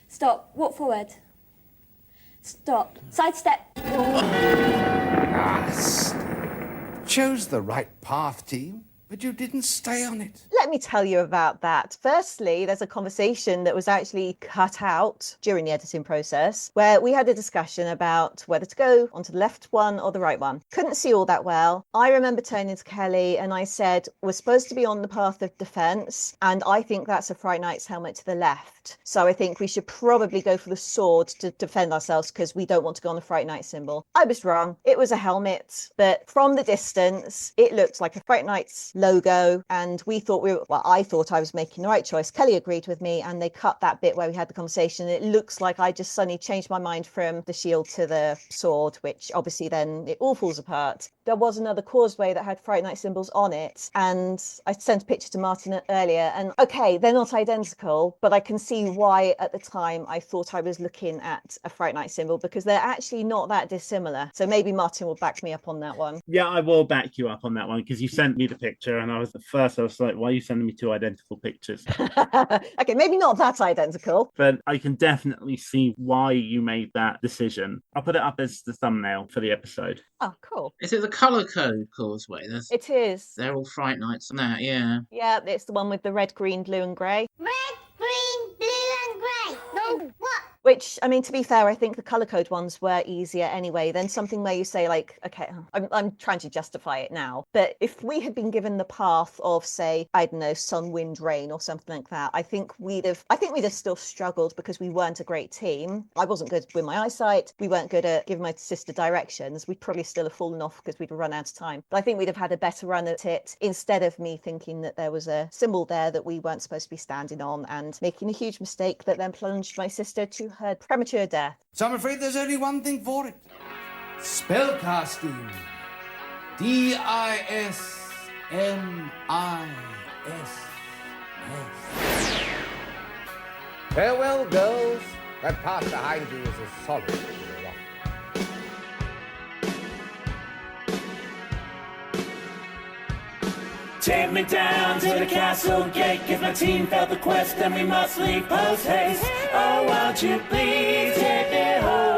Stop. Walk forward. Stop. Sidestep. Chose the right path, team, but you didn't stay on it. Let me tell you about that. Firstly, there's a conversation that was actually cut out during the editing process where we had a discussion about whether to go onto the left one or the right one. Couldn't see all that well. I remember turning to Kelly and I said, we're supposed to be on the path of defense, and I think that's a Fright Knight's helmet to the left. So I think we should probably go for the sword to defend ourselves because we don't want to go on the Fright Knight symbol. I was wrong. It was a helmet, but from the distance, it looked like a Fright Knight's logo, and I thought I was making the right choice. Kelly agreed with me, and they cut that bit where we had the conversation. It looks like I just suddenly changed my mind from the shield to the sword, which obviously then it all falls apart. There was another causeway that had Fright Night symbols on it, and I sent a picture to Martin earlier, and okay, they're not identical, but I can see why at the time I thought I was looking at a Fright Night symbol, because they're actually not that dissimilar. So maybe Martin will back me up on that one. Yeah, I will back you up on that one, because you sent me the picture, and I was like, why are you sending me two identical pictures? Okay, maybe not that identical. But I can definitely see why you made that decision. I'll put it up as the thumbnail for the episode. Oh, cool. Is it the colour code causeway? It is. They're all Fright Nights on that, yeah. Yeah, it's the one with the red, green, blue and grey. Red, green, blue, and grey. No, what? Which, I mean, to be fair, I think the colour code ones were easier anyway than something where you say, like, okay, I'm trying to justify it now. But if we had been given the path of, say, I don't know, sun, wind, rain or something like that, I think we'd have still struggled because we weren't a great team. I wasn't good with my eyesight. We weren't good at giving my sister directions. We'd probably still have fallen off because we'd run out of time. But I think we'd have had a better run at it instead of me thinking that there was a symbol there that we weren't supposed to be standing on and making a huge mistake that then plunged my sister to her premature death. So I'm afraid there's only one thing for it. Spellcasting. D-I-S-M-I-S-S. Farewell, girls. That path behind you is as solid as a rock. Take me down to the castle gate, 'cause my team failed the quest and we must leave post haste. Oh, won't you please take me home?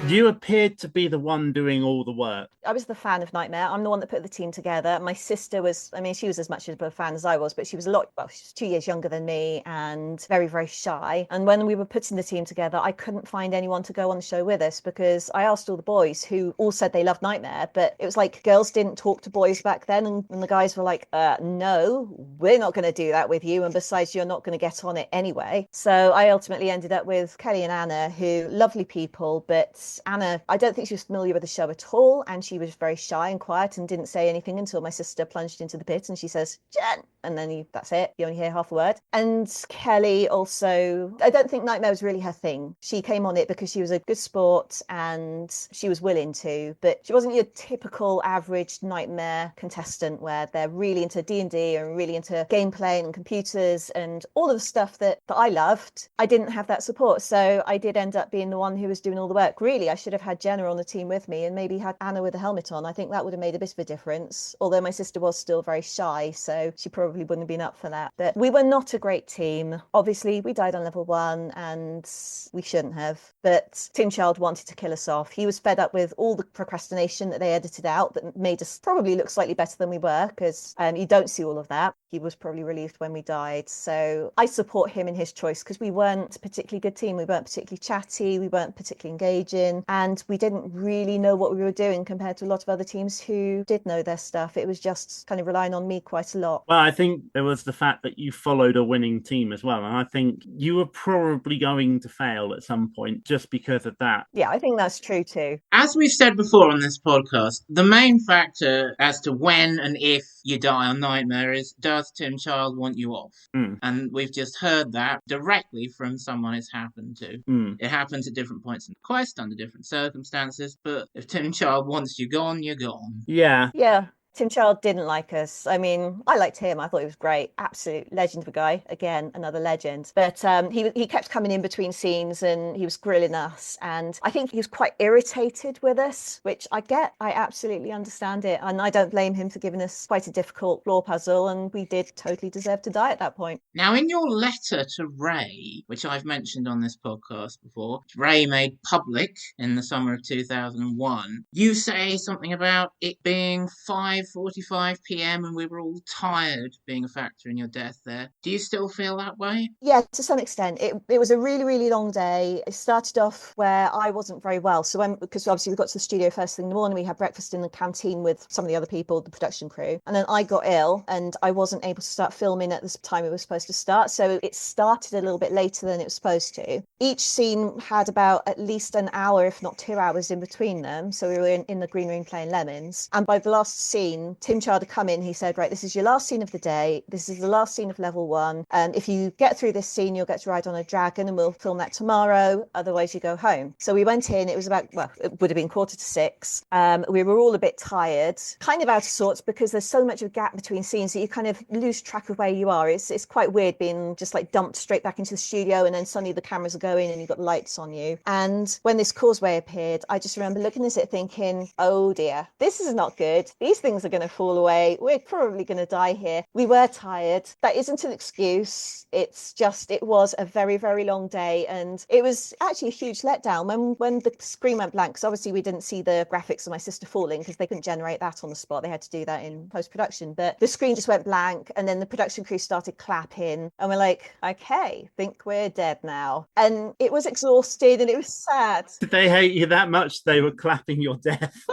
You appeared to be the one doing all the work. I was the fan of Nightmare. I'm the one that put the team together. My sister was, I mean, she was as much of a fan as I was, but she was she's 2 years younger than me and very, very shy. And when we were putting the team together, I couldn't find anyone to go on the show with us because I asked all the boys who all said they loved Nightmare, but it was like girls didn't talk to boys back then. And the guys were like, no, we're not going to do that with you. And besides, you're not going to get on it anyway. So I ultimately ended up with Kelly and Anna, who lovely people, but Anna, I don't think she was familiar with the show at all, and she was very shy and quiet and didn't say anything until my sister plunged into the pit and she says, Jen, and then that's it. You only hear half a word. And Kelly also, I don't think Nightmare was really her thing. She came on it because she was a good sport and she was willing to, but she wasn't your typical average Nightmare contestant where they're really into D&D and really into gameplay and computers and all of the stuff that I loved. I didn't have that support, so I did end up being the one who was doing all the work. Really, I should have had Jenna on the team with me and maybe had Anna with a helmet on. I think that would have made a bit of a difference, although my sister was still very shy, so she probably wouldn't have been up for that. But we were not a great team. Obviously, we died on level 1 and we shouldn't have, but Tim Child wanted to kill us off. He was fed up with all the procrastination that they edited out that made us probably look slightly better than we were, because you don't see all of that. He was probably relieved when we died. So I support him in his choice because we weren't a particularly good team. We weren't particularly chatty. We weren't particularly engaging. And we didn't really know what we were doing compared to a lot of other teams who did know their stuff. It was just kind of relying on me quite a lot. Well, I think there was the fact that you followed a winning team as well. And I think you were probably going to fail at some point just because of that. Yeah, I think that's true too. As we've said before on this podcast, the main factor as to when and if you die on Nightmare is, does Tim Child want you off? And we've just heard that directly from someone it's happened to. It happens at different points in the quest under different circumstances, but if Tim Child wants you gone, you're gone. Yeah. Yeah. Tim Child didn't like us. I mean, I liked him. I thought he was great. Absolute legend of a guy. Again, another legend. But he kept coming in between scenes and he was grilling us. And I think he was quite irritated with us, which I get. I absolutely understand it. And I don't blame him for giving us quite a difficult floor puzzle. And we did totally deserve to die at that point. Now, in your letter to Ray, which I've mentioned on this podcast before, Ray made public in the summer of 2001, you say something about it being 5:45 p.m. and we were all tired being a factor in your death there. Do you still feel that way? Yeah, to some extent. It was a really, really long day. It started off where I wasn't very well. So because obviously we got to the studio first thing in the morning, we had breakfast in the canteen with some of the other people, the production crew. And then I got ill and I wasn't able to start filming at the time it was supposed to start. So it started a little bit later than it was supposed to. Each scene had about at least an hour, if not 2 hours in between them. So we were in the green room playing lemons. And by the last scene, Tim Child had come in, he said, right, this is your last scene of the day. This is the last scene of level 1. And if you get through this scene, you'll get to ride on a dragon and we'll film that tomorrow. Otherwise, you go home. So we went in. It was about, well, it would have been 5:45. We were all a bit tired, kind of out of sorts because there's so much of a gap between scenes that you kind of lose track of where you are. It's quite weird being just like dumped straight back into the studio and then suddenly the cameras are going and you've got lights on you. And when this causeway appeared, I just remember looking at it thinking, oh dear, this is not good. These things things are going to fall away. We're probably going to die here. We were tired. That isn't an excuse. It's just, it was a very, very long day. And it was actually a huge letdown when the screen went blank, because obviously we didn't see the graphics of my sister falling because they couldn't generate that on the spot. They had to do that in post-production. But the screen just went blank, and then the production crew started clapping, and we're like, okay, think we're dead now. And it was exhausting and it was sad. Did they hate you that much they were clapping your death?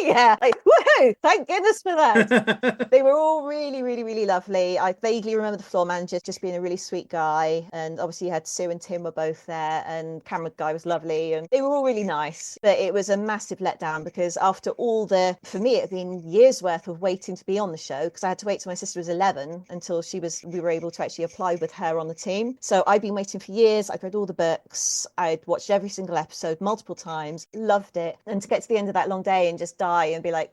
Yeah, like, woohoo, thank goodness for that. They were all really, really, really lovely. I vaguely remember the floor manager just being a really sweet guy, and obviously you had Sue and Tim were both there, and camera guy was lovely, and they were all really nice. But it was a massive letdown because after all for me it had been years worth of waiting to be on the show, because I had to wait till my sister was 11 until we were able to actually apply with her on the team. So I'd been waiting for years. I'd read all the books, I'd watched every single episode multiple times, loved it. And to get to the end of that long day and just die and be like,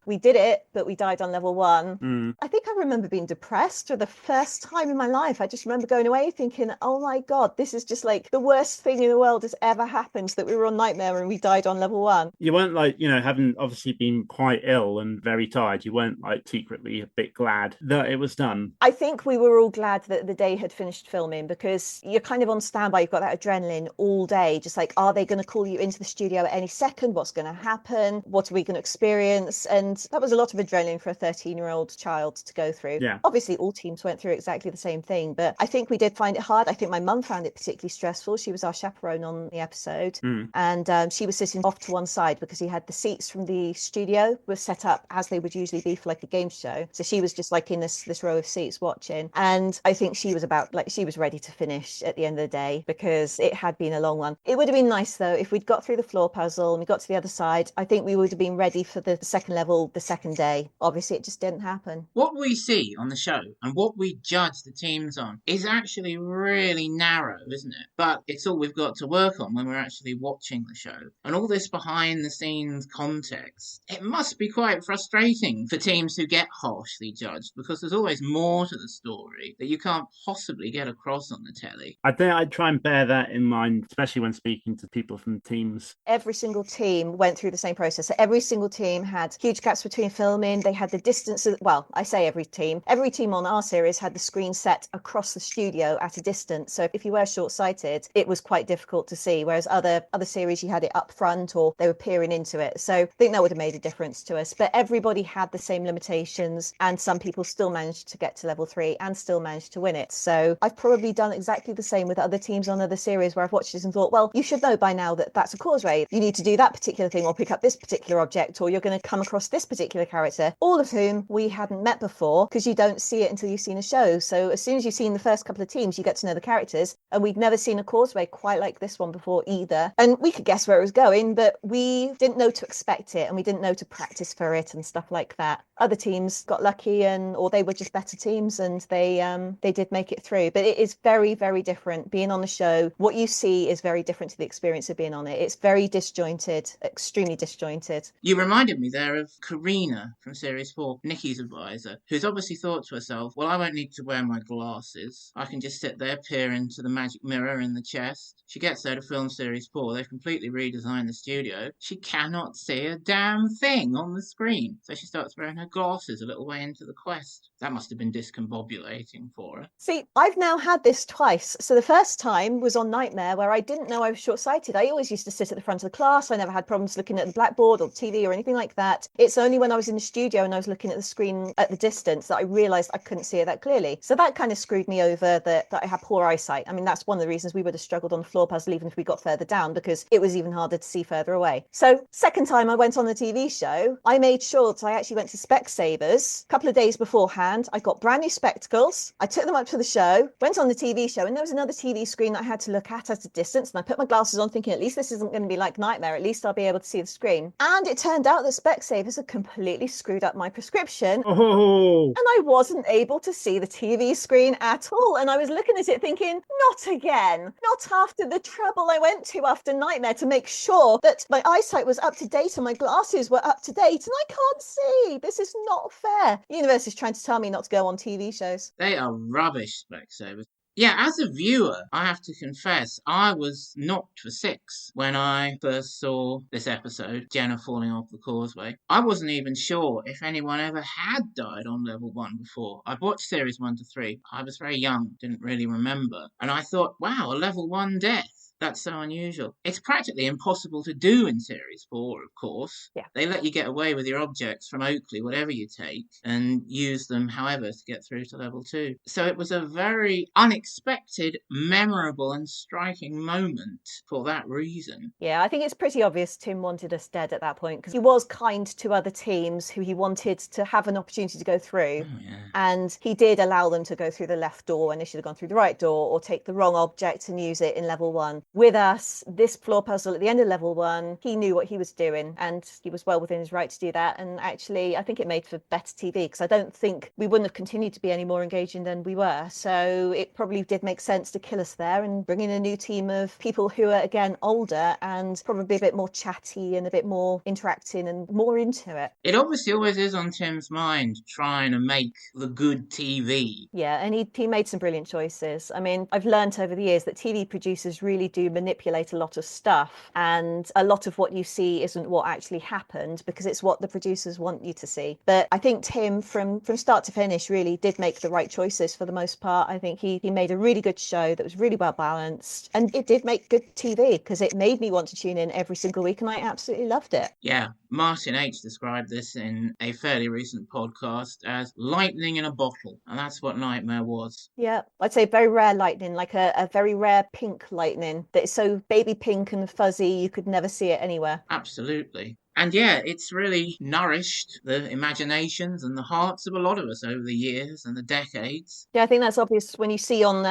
we did it, but we died on level 1. I think I remember being depressed for the first time in my life. I just remember going away thinking, oh my God, this is just like the worst thing in the world has ever happened, that we were on Nightmare and we died on level 1. You weren't like, having obviously been quite ill and very tired, you weren't like secretly a bit glad that it was done? I think we were all glad that the day had finished filming, because you're kind of on standby. You've got that adrenaline all day, just like, are they going to call you into the studio at any second? What's going to happen? What are we going to experience? And that was a lot of adrenaline for a 13-year-old child to go through. Yeah. Obviously, all teams went through exactly the same thing, but I think we did find it hard. I think my mum found it particularly stressful. She was our chaperone on the episode, and she was sitting off to one side because he had the seats from the studio were set up as they would usually be for like a game show. So she was just like in this row of seats watching, and I think she was she was ready to finish at the end of the day because it had been a long one. It would have been nice though if we'd got through the floor puzzle and we got to the other side. I think we would have been ready for the second level the second day. Obviously it just didn't happen. What we see on the show and what we judge the teams on is actually really narrow, isn't it? But it's all we've got to work on when we're actually watching the show. And all this behind the scenes context, it must be quite frustrating for teams who get harshly judged, because there's always more to the story that you can't possibly get across on the telly. I think I'd try and bear that in mind, especially when speaking to people from teams. Every single team went through the same process. So every single team had huge gaps between filming. They had the distances. Well, I say every team on our series had the screen set across the studio at a distance. So if you were short-sighted, it was quite difficult to see. Whereas other series, you had it up front or they were peering into it. So I think that would have made a difference to us. But everybody had the same limitations, and some people still managed to get to level 3 and still managed to win it. So I've probably done exactly the same with other teams on other series where I've watched this and thought, well, you should know by now that that's a causeway. You need to do that particular thing or pick up this particular object, or you're going to come across this particular character, all of whom we hadn't met before, because you don't see it until you've seen a show. So as soon as you've seen the first couple of teams, you get to know the characters, and we'd never seen a causeway quite like this one before either. And we could guess where it was going, but we didn't know to expect it, and we didn't know to practice for it and stuff like that. Other teams got lucky, or they were just better teams, and they did make it through. But it is very, very different being on the show. What you see is very different to the experience of being on it. It's very disjointed, extremely disjointed. You reminded me there of Karina from Series 4, Nikki's advisor, who's obviously thought to herself, well, I won't need to wear my glasses. I can just sit there, peer into the magic mirror in the chest. She gets there to film Series 4. They've completely redesigned the studio. She cannot see a damn thing on the screen. So she starts wearing her glasses a little way into the quest. That must have been discombobulating for her. See, I've now had this twice. So the first time was on Nightmare, where I didn't know I was short-sighted. I always used to sit at the front of the class. I never had problems looking at the blackboard or TV or anything like that. It's only when I was in the studio and I was looking at the screen at the distance that I realised I couldn't see it that clearly. So that kind of screwed me over, that I had poor eyesight. I mean, that's one of the reasons we would have struggled on the floor puzzle even if we got further down, because it was even harder to see further away. So second time I went on the TV show, I made sure that I actually went to Specsavers a couple of days beforehand. I got brand new spectacles. I took them up to the show, went on the TV show, and there was another TV screen that I had to look at a distance, and I put my glasses on thinking, at least this isn't going to be like Nightmare, at least I'll be able to see the screen. And it turned out that Specsavers had completely screwed up my prescription, and I wasn't able to see the TV screen at all. And I was looking at it thinking, not again, not after the trouble I went to after Nightmare to make sure that my eyesight was up to date and my glasses were up to date, and I can't see. This is not fair. The university's trying to tell me not to go on TV shows. They are rubbish, Specsavers. Yeah, as a viewer, I have to confess, I was knocked for six when I first saw this episode, Jenna falling off the causeway. I wasn't even sure if anyone ever had died on level 1 before. I'd watched series 1 to 3. I was very young, didn't really remember. And I thought, wow, a level 1 death. That's so unusual. It's practically impossible to do in Series 4, of course. Yeah. They let you get away with your objects from Oakley, whatever you take, and use them however to get through to level 2. So it was a very unexpected, memorable and striking moment for that reason. Yeah, I think it's pretty obvious Tim wanted us dead at that point because he was kind to other teams who he wanted to have an opportunity to go through. Oh, yeah. And he did allow them to go through the left door when they should have gone through the right door, or take the wrong object and use it in level 1. With us, this floor puzzle at the end of level 1, he knew what he was doing and he was well within his right to do that. And actually, I think it made for better TV because I don't think we wouldn't have continued to be any more engaging than we were. So it probably did make sense to kill us there and bring in a new team of people who are, again, older and probably a bit more chatty and a bit more interacting and more into it. It obviously always is on Tim's mind, trying to make the good TV. Yeah, and he made some brilliant choices. I mean, I've learnt over the years that TV producers really do manipulate a lot of stuff, and a lot of what you see isn't what actually happened because it's what the producers want you to see. But I think Tim, from start to finish, really did make the right choices for the most part. I think he made a really good show that was really well balanced, and it did make good TV because it made me want to tune in every single week, and I absolutely loved it. Yeah, Martin H. described this in a fairly recent podcast as lightning in a bottle, and that's what Nightmare was. Yeah, I'd say very rare lightning, like a very rare pink lightning that is so baby pink and fuzzy you could never see it anywhere. Absolutely. And yeah, it's really nourished the imaginations and the hearts of a lot of us over the years and the decades. Yeah, I think that's obvious when you see on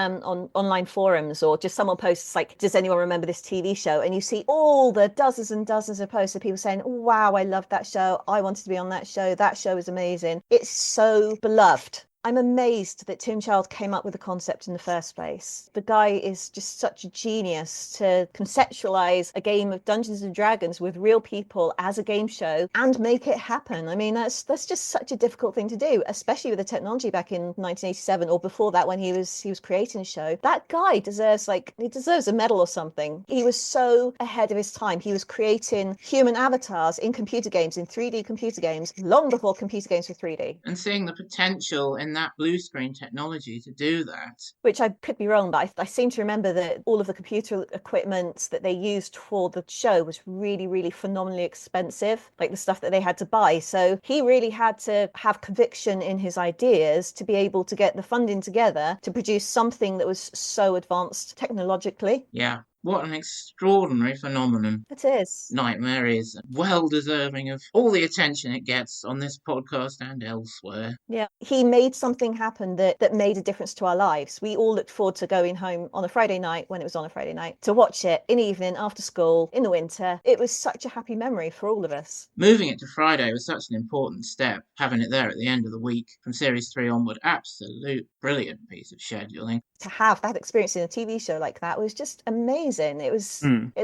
online forums or just someone posts like, does anyone remember this TV show? And you see all the dozens and dozens of posts of people saying, oh, wow, I loved that show. I wanted to be on that show. That show is amazing. It's so beloved. I'm amazed that Tim Child came up with the concept in the first place. The guy is just such a genius to conceptualize a game of Dungeons and Dragons with real people as a game show and make it happen. I mean, that's just such a difficult thing to do, especially with the technology back in 1987 or before that when he was creating a show. That guy deserves a medal or something. He was so ahead of his time. He was creating human avatars in computer games, in 3D computer games, long before computer games were 3D. And seeing the potential in that blue screen technology to do that. Which I could be wrong, but I seem to remember that all of the computer equipment that they used for the show was really, really phenomenally expensive, like the stuff that they had to buy. So he really had to have conviction in his ideas to be able to get the funding together to produce something that was so advanced technologically. Yeah. What an extraordinary phenomenon. It is. Nightmare is well deserving of all the attention it gets on this podcast and elsewhere. Yeah, he made something happen that made a difference to our lives. We all looked forward to going home on a Friday night, when it was on a Friday night, to watch it in the evening after school, in the winter. It was such a happy memory for all of us. Moving it to Friday was such an important step. Having it there at the end of the week from Series 3 onward, absolute brilliant piece of scheduling. To have that experience in a TV show like that was just amazing. It was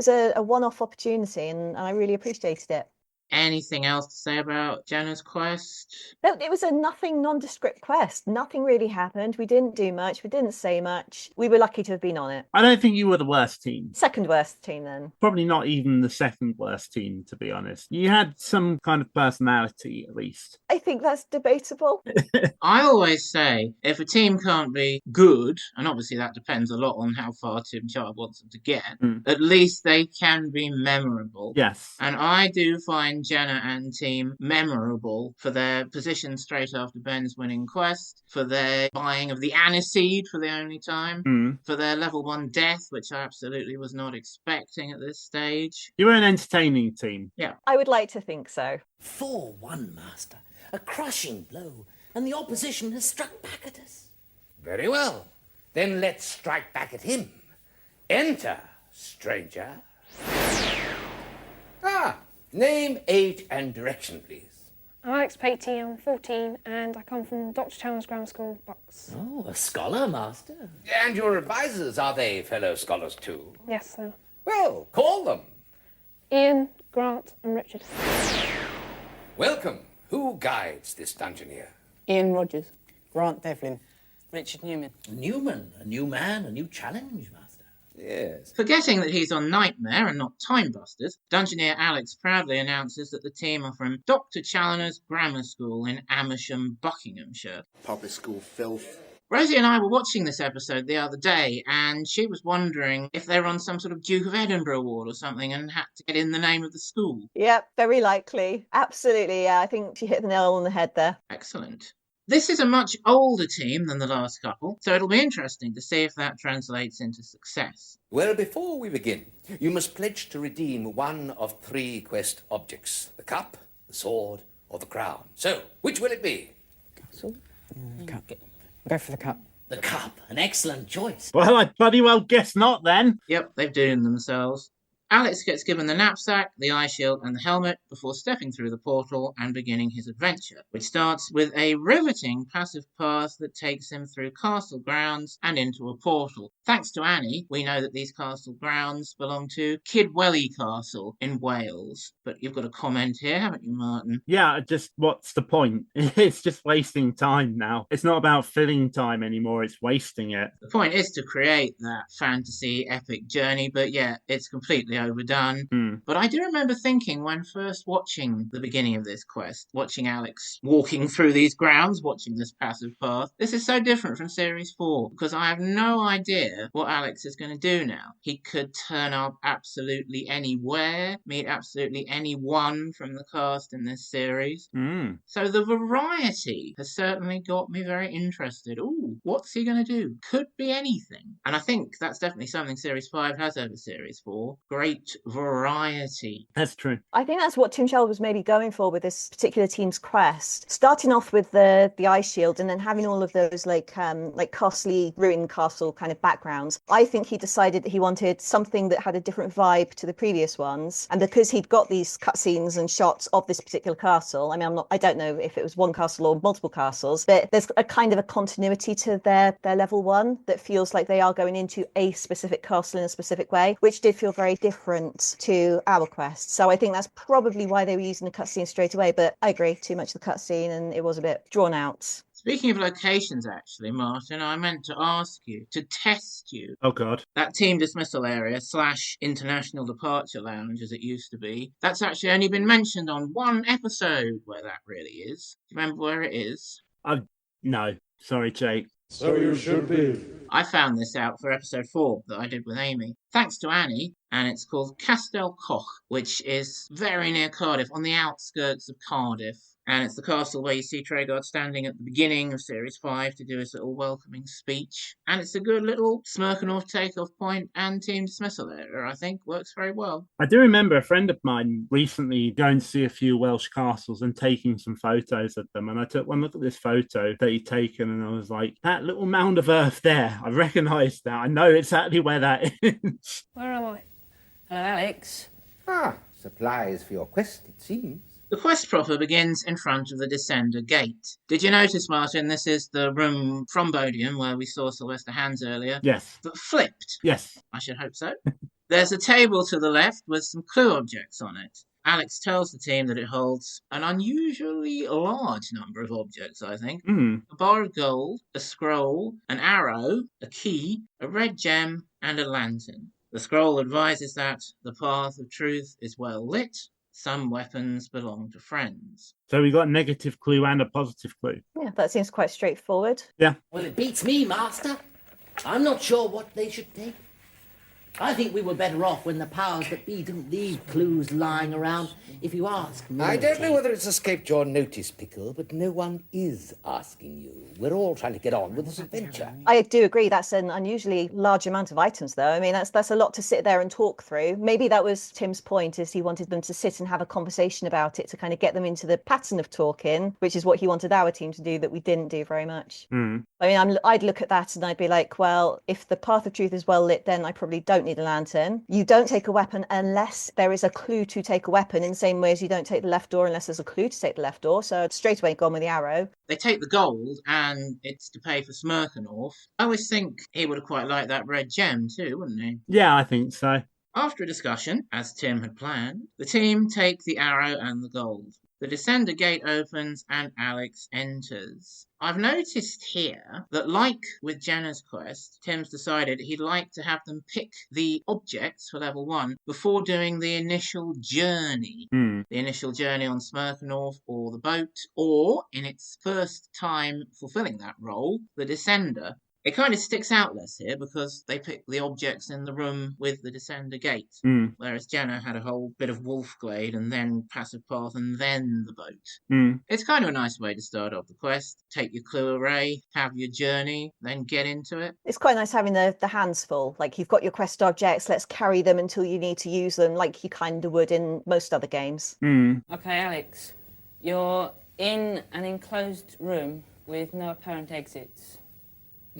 a one-off opportunity, and I really appreciated it. Anything else to say about Jenna's quest? No, it was a nothing nondescript quest. Nothing really happened. We didn't do much. We didn't say much. We were lucky to have been on it. I don't think you were the worst team. Second worst team, then. Probably not even the second worst team, to be honest. You had some kind of personality, at least. I think that's debatable. I always say, if a team can't be good, and obviously that depends a lot on how far Tim Child wants them to get, at least they can be memorable. Yes. And I do find Jenna and team memorable for their position straight after Ben's winning quest, for their buying of the aniseed for the only time, for their level 1 death, which I absolutely was not expecting at this stage. You were an entertaining team. Yeah. I would like to think so. 4-1, Master. A crushing blow, and the opposition has struck back at us. Very well. Then let's strike back at him. Enter, stranger. Name, age, and direction, please. I'm Alex Patey, I'm 14, and I come from Dr. Chalmers Grammar School, Bucks. Oh, a scholar, Master. And your advisors, are they fellow scholars too? Yes, sir. Well, call them. Ian, Grant, and Richard. Welcome. Who guides this dungeon here? Ian Rogers, Grant Devlin, Richard Newman. Newman, a new man, a new challenge, Master. Yes. Forgetting that he's on Nightmare and not Time Busters, Dungeoneer Alex proudly announces that the team are from Dr. Challoner's Grammar School in Amersham, Buckinghamshire. Public school filth. Rosie and I were watching this episode the other day, and she was wondering if they were on some sort of Duke of Edinburgh award or something and had to get in the name of the school. Yep, very likely. Absolutely, yeah. I think she hit the nail on the head there. Excellent. This is a much older team than the last couple, so it'll be interesting to see if that translates into success. Well, before we begin, you must pledge to redeem one of 3 quest objects. The cup, the sword, or the crown. So, which will it be? Cup. Go for the cup. The cup, an excellent choice. Well, I bloody well guess not then. Yep, they've doomed themselves. Alex gets given the knapsack, the eye shield and the helmet before stepping through the portal and beginning his adventure, which starts with a riveting passive path that takes him through castle grounds and into a portal. Thanks to Annie, we know that these castle grounds belong to Kidwelly Castle in Wales. But you've got a comment here, haven't you, Martin? Yeah, just what's the point? It's just wasting time now. It's not about filling time anymore, it's wasting it. The point is to create that fantasy epic journey, but yeah, it's completely overdone. But I do remember thinking when first watching the beginning of this quest, watching Alex walking through these grounds, watching this passive path, this is so different from Series 4 because I have no idea what Alex is going to do now. He could turn up absolutely anywhere, meet absolutely anyone from the cast in this series. So the variety has certainly got me very interested. Ooh, what's he going to do? Could be anything. And I think that's definitely something Series 5 has over Series 4. Great variety. That's true. I think that's what Tim Shelby was maybe going for with this particular team's quest. Starting off with the eye shield and then having all of those like costly ruined castle kind of backgrounds. I think he decided that he wanted something that had a different vibe to the previous ones. And because he'd got these cutscenes and shots of this particular castle, I mean, I don't know if it was one castle or multiple castles, but there's a kind of a continuity to their level 1 that feels like they are going into a specific castle in a specific way, which did feel very different to our quest. So I think that's probably why they were using the cutscene straight away. But I agree, too much of the cutscene and it was a bit drawn out. Speaking of locations, actually, Martin, I meant to ask you, to test you. Oh, God. That team dismissal area / international departure lounge, as it used to be, that's actually only been mentioned on one episode where that really is. Do you remember where it is? No. Sorry, Jake. So you should be. I found this out for episode 4 that I did with Amy. Thanks to Annie, and it's called Castel Coch, which is very near Cardiff, on the outskirts of Cardiff. And it's the castle where you see Tregard standing at the beginning of Series 5 to do his little welcoming speech. And it's a good little Smirkanov takeoff point and team dismissal area, I think. Works very well. I do remember a friend of mine recently going to see a few Welsh castles and taking some photos of them. And I took one look at this photo that he'd taken and I was like, that little mound of earth there, I recognise that. I know exactly where that is. Where am I? Hello, Alex. Supplies for your quest, it seems. The quest proper begins in front of the Descender Gate. Did you notice, Martin, this is the room from Bodiam where we saw Sylvester Hands earlier? Yes. But flipped. Yes. I should hope so. There's a table to the left with some clue objects on it. Alex tells the team that it holds an unusually large number of objects, I think. A bar of gold, a scroll, an arrow, a key, a red gem, and a lantern. The scroll advises that the path of truth is well lit. Some weapons belong to friends. So we got a negative clue and a positive clue. Yeah, that seems quite straightforward. Yeah. Well, it beats me, Master. I'm not sure what they should take. I think we were better off when the powers that be didn't leave clues lying around, if you ask me. I don't know whether it's escaped your notice, Pickle, but no one is asking you. We're all trying to get on with this adventure. I do agree that's an unusually large amount of items, though. I mean, that's a lot to sit there and talk through. Maybe that was Tim's point, is he wanted them to sit and have a conversation about it to kind of get them into the pattern of talking, which is what he wanted our team to do that we didn't do very much. I mean, I'd look at that and I'd be like, well, if the path of truth is well lit, then I probably don't need a lantern. You don't take a weapon unless there is a clue to take a weapon, in the same way as you don't take the left door unless there's a clue to take the left door. So I'd straight away gone with the arrow. They take the gold and it's to pay for Smirkanov. I always think he would have quite liked that red gem too, wouldn't he? Yeah, I think so. After a discussion, as Tim had planned, the team take the arrow and the gold. The descender gate opens and Alex enters. I've noticed here that, like with Jenna's quest, Tim's decided he'd like to have them pick the objects for level 1 before doing the initial journey. The initial journey on Smirknorth or the boat, or, in its first time fulfilling that role, the descender. It kind of sticks out less here because they pick the objects in the room with the descender gate, whereas Jenna had a whole bit of Wolfglade and then Passive Path and then the boat. It's kind of a nice way to start off the quest. Take your clue array, have your journey, then get into it. It's quite nice having the hands full. Like, you've got your quest objects, let's carry them until you need to use them, like you kind of would in most other games. Okay, Alex, you're in an enclosed room with no apparent exits.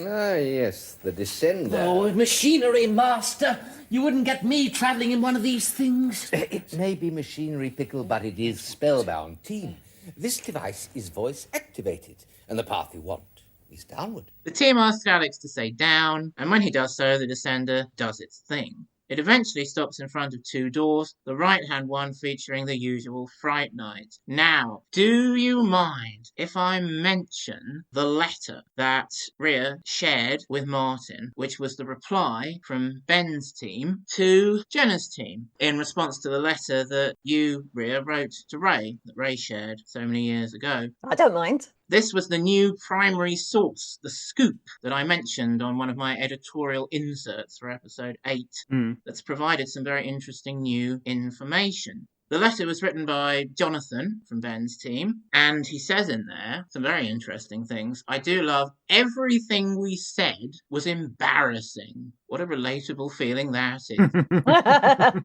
Ah, yes, the descender. Oh, machinery, master! You wouldn't get me travelling in one of these things. It may be machinery, Pickle, but it is spellbound, team. This device is voice-activated, and the path you want is downward. The team asks Alex to say down, and when he does so, the descender does its thing. It eventually stops in front of 2 doors, the right-hand one featuring the usual Fright Night. Now, do you mind if I mention the letter that Rhea shared with Martin, which was the reply from Ben's team to Jenna's team, in response to the letter that you, Rhea, wrote to Ray, that Ray shared so many years ago? I don't mind. This was the new primary source, the scoop, that I mentioned on one of my editorial inserts for episode 8, that's provided some very interesting new information. The letter was written by Jonathan from Ben's team, and he says in there some very interesting things. I do love everything we said was embarrassing. What a relatable feeling that is.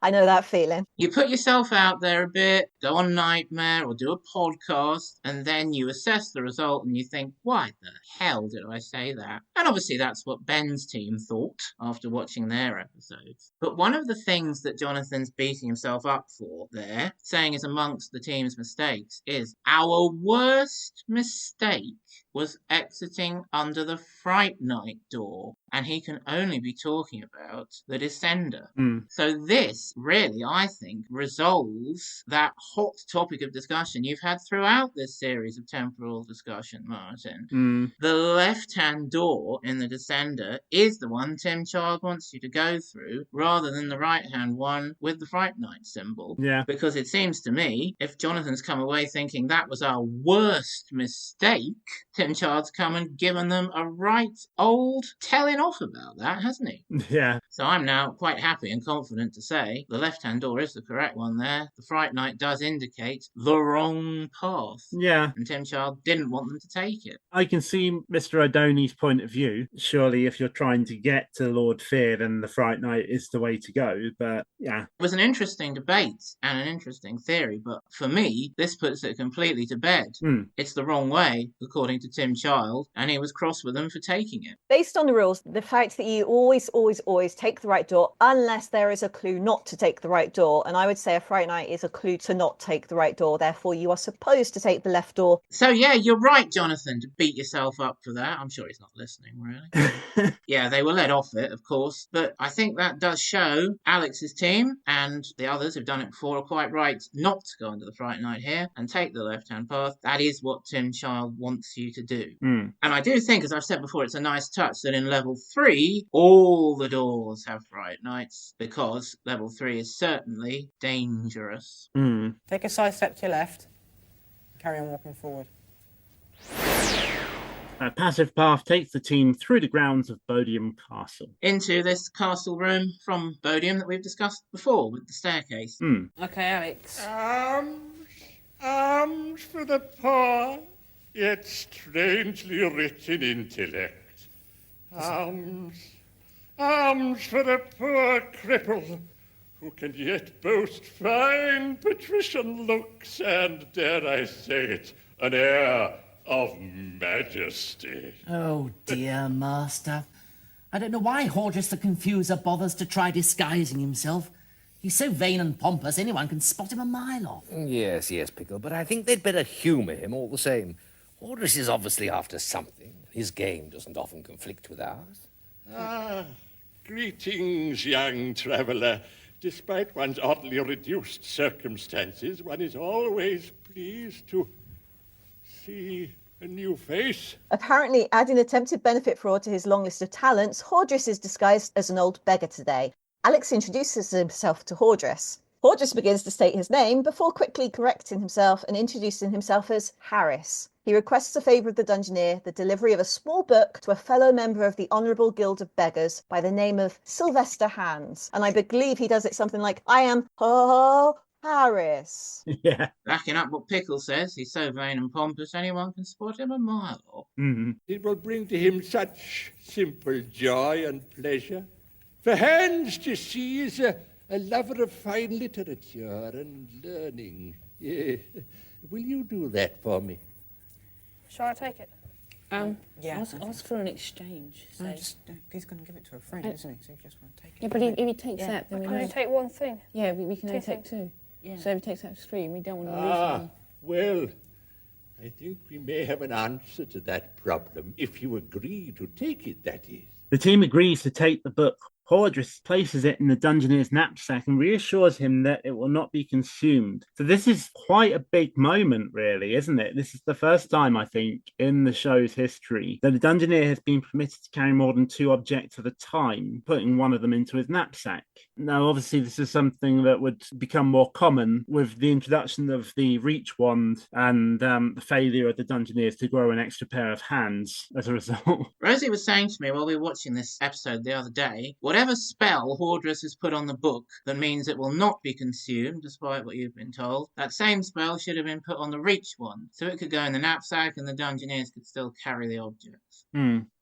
I know that feeling. You put yourself out there a bit, go on Nightmare or do a podcast, and then you assess the result and you think, why the hell did I say that? And obviously that's what Ben's team thought after watching their episodes. But one of the things that Jonathan's beating himself up for there, saying is amongst the team's mistakes, is our worst mistake was exiting under the Fright Night door, and he can only be talking about the Descender. So this really, I think, resolves that hot topic of discussion you've had throughout this series of temporal discussion, Martin. The left-hand door in the Descender is the one Tim Child wants you to go through, rather than the right-hand one with the Fright Night symbol. Yeah. Because it seems to me, if Jonathan's come away thinking that was our worst mistake, Tim Child's come and given them a right old telling off about that, hasn't he? Yeah. So I'm now quite happy and confident to say the left-hand door is the correct one there. The Fright Night does indicate the wrong path. Yeah. And Tim Child didn't want them to take it. I can see Mr. O'Doney's point of view. Surely if you're trying to get to Lord Fear, then the Fright Night is the way to go. But yeah. It was an interesting debate and an interesting theory, but for me, this puts it completely to bed. It's the wrong way, according to Tim Child, and he was cross with them for taking it. Based on the rules, the fact that you always take the right door unless there is a clue not to take the right door, and I would say a Fright Night is a clue to not take the right door, therefore you are supposed to take the left door. So yeah, you're right, Jonathan, to beat yourself up for that. I'm sure he's not listening, really. Yeah, they were let off it, of course, but I think that does show Alex's team and the others who've done it before are quite right not to go under the Fright Night here and take the left-hand path. That is what Tim Child wants you to do. And I do think, as I've said before, it's a nice touch that in level 3, all the doors have Fright Nights, because level 3 is certainly dangerous. Take a side step to your left. Carry on walking forward. Passive Path takes the team through the grounds of Bodiam Castle. Into this castle room from Bodiam that we've discussed before with the staircase. Okay, Alex. Alms for the poor, yet strangely rich in intellect. Alms for the poor cripple, who can yet boast fine patrician looks and, dare I say it, an air of majesty. Oh dear, master. I don't know why Horgus the Confuser bothers to try disguising himself. He's so vain and pompous, anyone can spot him a mile off. Yes, Pickle, but I think they'd better humour him all the same. Horgus is obviously after something. His game doesn't often conflict with ours. Greetings, young traveller. Despite one's oddly reduced circumstances, one is always pleased to see a new face. Apparently, adding attempted benefit fraud to his long list of talents, Hordris is disguised as an old beggar today. Alex introduces himself to Hordris. Hordris begins to state his name before quickly correcting himself and introducing himself as Harris. He requests a favour of the Dungeoneer, the delivery of a small book to a fellow member of the Honourable Guild of Beggars by the name of Sylvester Hands. And I believe he does it something like, I am Harris. Yeah. Backing up what Pickle says, he's so vain and pompous anyone can spot him a mile off. Mm-hmm. It will bring to him such simple joy and pleasure. For Hans, to see, is a lover of fine literature and learning. Yes. Will you do that for me? Shall I take it? Yeah. Ask for an exchange. No, Say. he's going to give it to a friend, isn't he? So you just want to take it. Yeah, but if he takes that, then I we can only know. take one thing. Yeah, we can only Two take things. two. Yeah. So if he takes that 3, we don't want to lose one. Well, I think we may have an answer to that problem, if you agree to take it, that is. The team agrees to take the book. Hordris places it in the Dungeoneer's knapsack and reassures him that it will not be consumed. So this is quite a big moment, really, isn't it? This is the first time, I think, in the show's history that a Dungeoneer has been permitted to carry more than 2 objects at a time, putting one of them into his knapsack. Now, obviously, this is something that would become more common with the introduction of the Reach Wand and the failure of the Dungeoneers to grow an extra pair of hands as a result. Rosie was saying to me while we were watching this episode the other day, whatever spell Hordris has put on the book that means it will not be consumed, despite what you've been told, that same spell should have been put on the Reach one, so it could go in the knapsack and the Dungeoneers could still carry the objects.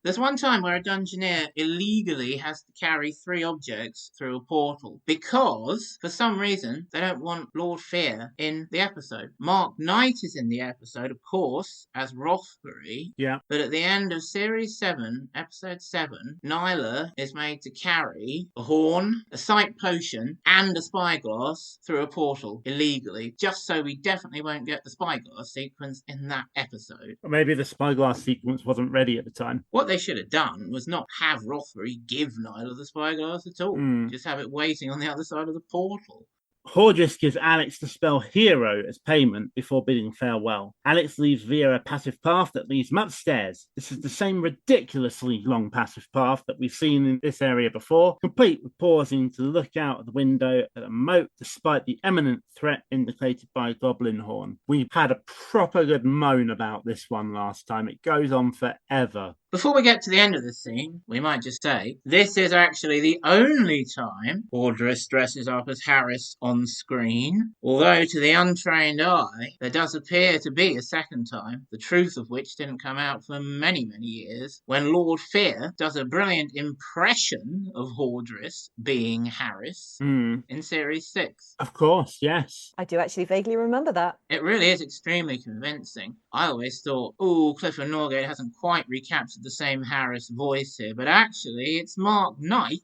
There's one time where a Dungeoneer illegally has to carry 3 objects through a portal because, for some reason, they don't want Lord Fear in the episode. Mark Knight is in the episode, of course, as Rothbury. Yeah. But at the end of Series 7, Episode 7, Nyla is made to carry a horn, a sight potion, and a spyglass through a portal illegally, just so we definitely won't get the spyglass sequence in that episode. Or maybe the spyglass sequence wasn't ready at the time. What they should have done was not have Rothbury give Nyla the spyglass at all. Just have it waiting on the other side of the portal. Hordris gives Alex the spell Hero as payment before bidding farewell. Alex leaves via a passive path that leads him upstairs. This is the same ridiculously long passive path that we've seen in this area before, complete with pausing to look out of the window at a moat despite the imminent threat indicated by a goblin horn. We had a proper good moan about this one last time. It goes on forever. Before we get to the end of the scene, we might just say, this is actually the only time Hordris dresses up as Harris on screen, although to the untrained eye, there does appear to be a second time, the truth of which didn't come out for many, many years, when Lord Fear does a brilliant impression of Hordris being Harris in Series 6. Of course, yes. I do actually vaguely remember that. It really is extremely convincing. I always thought, Clifford Norgate hasn't quite recaptured the same Harris voice here, but actually it's Mark Knight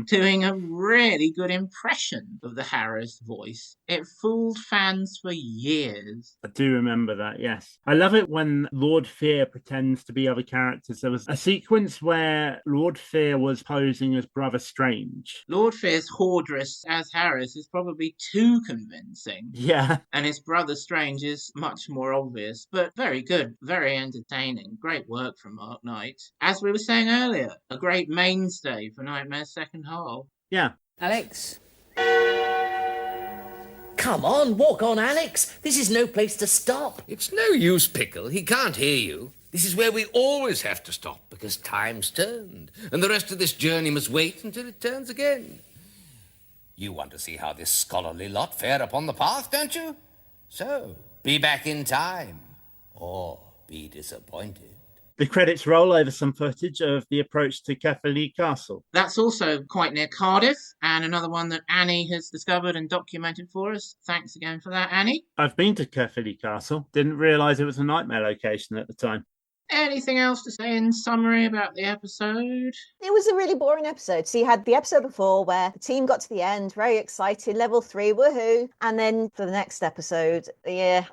doing a really good impression of the Harris voice. It fooled fans for years. I do remember that, yes. I love it when Lord Fear pretends to be other characters. There was a sequence where Lord Fear was posing as Brother Strange. Lord Fear's Hordris as Harris is probably too convincing. Yeah. And his Brother Strange is much more obvious, but very good, very entertaining. Great work from Mark Knight. As we were saying earlier, a great mainstay for Nightmare's second half. Yeah. Alex? Come on, walk on, Alex. This is no place to stop. It's no use, Pickle. He can't hear you. This is where we always have to stop, because time's turned, and the rest of this journey must wait until it turns again. You want to see how this scholarly lot fare upon the path, don't you? So, be back in time, or be disappointed. The credits roll over some footage of the approach to Caerphilly Castle. That's also quite near Cardiff, and another one that Annie has discovered and documented for us. Thanks again for that, Annie. I've been to Caerphilly Castle. Didn't realise it was a Nightmare location at the time. Anything else to say in summary about the episode? It was a really boring episode. So you had the episode before where the team got to the end, very excited, level 3, woohoo. And then for the next episode, I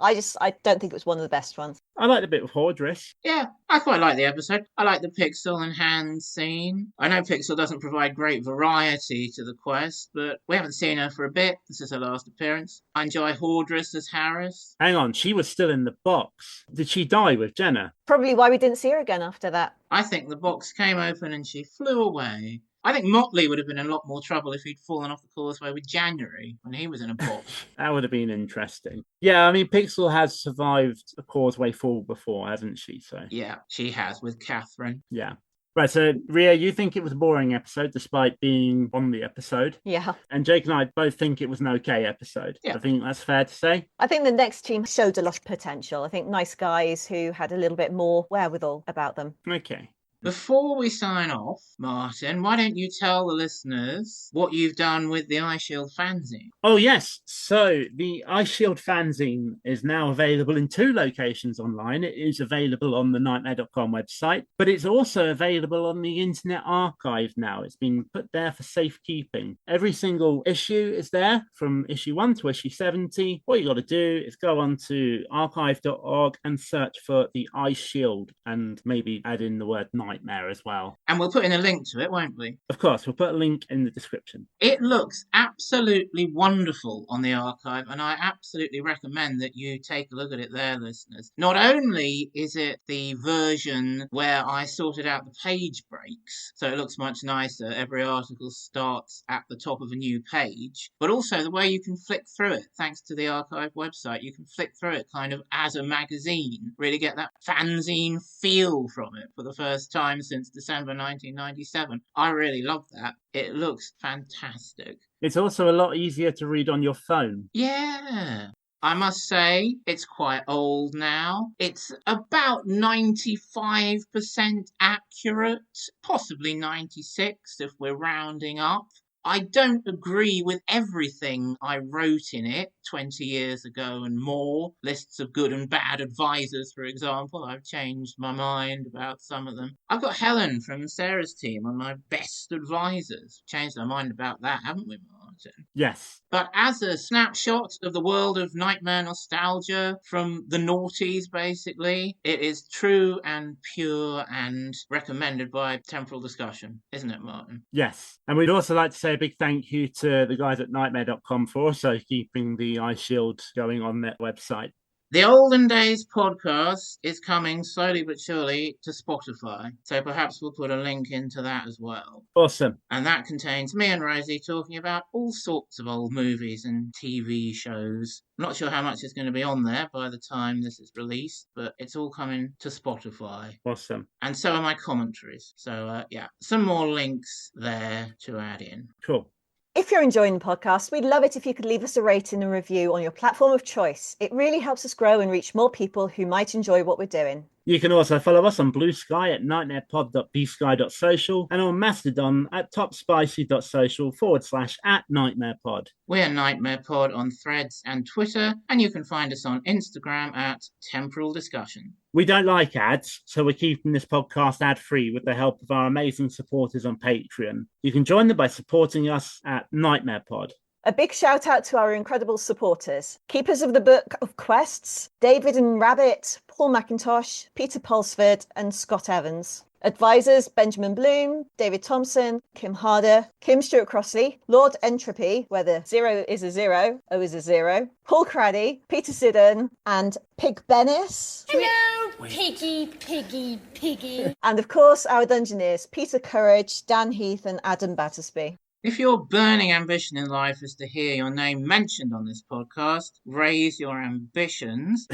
don't think it was one of the best ones. I liked a bit of Hordris. Yeah, I quite like the episode. I like the Pixel and Hand scene. I know Pixel doesn't provide great variety to the quest, but we haven't seen her for a bit. This is her last appearance. I enjoy Hordris as Harris. Hang on, she was still in the box. Did she die with Jenna? Probably why we didn't see her again after that. I think the box came open and she flew away. I think Motley would have been in a lot more trouble if he'd fallen off the causeway with January when he was in a box. That would have been interesting. Yeah, I mean, Pixel has survived a causeway fall before, hasn't she? So yeah, she has with Catherine. Yeah. Right, so Ria, you think it was a boring episode despite being on the episode. Yeah. And Jake and I both think it was an okay episode. Yeah. I think that's fair to say. I think the next team showed a lot of potential. I think nice guys who had a little bit more wherewithal about them. Okay. Before we sign off, Martin, why don't you tell the listeners what you've done with the Eye Shield fanzine? Oh, yes. So the Eye Shield fanzine is now available in 2 locations online. It is available on the nightmare.com website, but it's also available on the Internet Archive now. It's been put there for safekeeping. Every single issue is there from issue 1 to issue 70. What you got to do is go on to archive.org and search for the Eye Shield and maybe add in the word Nightmare as well. And we'll put in a link to it, won't we? Of course, we'll put a link in the description. It looks absolutely wonderful on the archive, and I absolutely recommend that you take a look at it there, listeners. Not only is it the version where I sorted out the page breaks, so it looks much nicer, every article starts at the top of a new page, but also the way you can flick through it, thanks to the archive website. You can flick through it kind of as a magazine, really get that fanzine feel from it for the first time since December 1997. I really love that. It looks fantastic. It's also a lot easier to read on your phone. Yeah. I must say, it's quite old now. It's about 95% accurate, possibly 96 if we're rounding up. I don't agree with everything I wrote in it 20 years ago and more. Lists of good and bad advisors, for example. I've changed my mind about some of them. I've got Helen from Sarah's team on my best advisors. Changed our mind about that, haven't we, Martin? Yes. But as a snapshot of the world of nightmare nostalgia from the noughties, basically, it is true and pure and recommended by temporal discussion, isn't it, Martin? Yes. And we'd also like to say a big thank you to the guys at nightmare.com for also keeping the Eye Shield going on their website. The Olden Days podcast is coming slowly but surely to Spotify, so perhaps we'll put a link into that as well. Awesome. And that contains me and Rosie talking about all sorts of old movies and TV shows. I'm not sure how much is going to be on there by the time this is released, but it's all coming to Spotify. Awesome. And so are my commentaries. So, yeah, some more links there to add in. Cool. If you're enjoying the podcast, we'd love it if you could leave us a rating and review on your platform of choice. It really helps us grow and reach more people who might enjoy what we're doing. You can also follow us on Blue Sky at nightmarepod.bsky.social and on Mastodon at topspicy.social/@nightmarepod. We're Nightmare Pod on Threads and Twitter, and you can find us on Instagram at Temporal Discussion. We don't like ads, so we're keeping this podcast ad-free with the help of our amazing supporters on Patreon. You can join them by supporting us at Nightmare Pod. A big shout out to our incredible supporters. Keepers of the Book of Quests, David and Rabbit, Paul McIntosh, Peter Pulsford and Scott Evans. Advisors, Benjamin Bloom, David Thompson, Kim Harder, Kim Stewart Crossley, Lord Entropy, where the 0 is a 0, O is a 0, Paul Craddy, Peter Siddon and Pig Bennis. Hello, piggy, piggy, piggy. And of course, our Dungeoneers, Peter Courage, Dan Heath and Adam Battersby. If your burning ambition in life is to hear your name mentioned on this podcast, raise your ambitions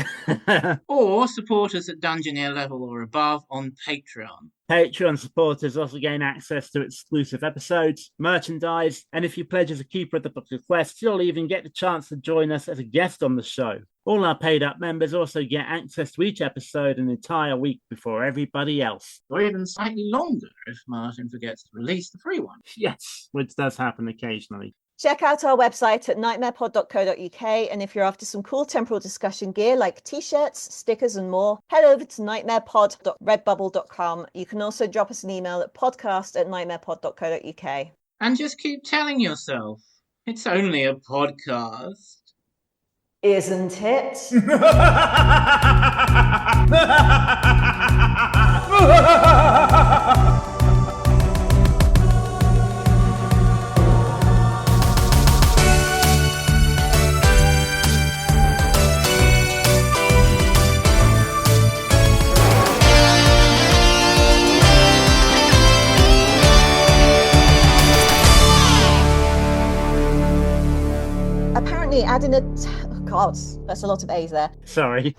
or support us at Dungeoneer level or above on Patreon. Patreon supporters also gain access to exclusive episodes, merchandise, and if you pledge as a keeper of the Book of Quests, you'll even get the chance to join us as a guest on the show. All our paid-up members also get access to each episode an entire week before everybody else. Or even slightly longer if Martin forgets to release the free one. Yes, which does happen occasionally. Check out our website at nightmarepod.co.uk, and if you're after some cool temporal discussion gear like t-shirts, stickers and more, head over to nightmarepod.redbubble.com. You can also drop us an email at podcast@nightmarepod.co.uk. And just keep telling yourself, it's only a podcast. Isn't it? Apparently adding God, that's a lot of A's there. Sorry.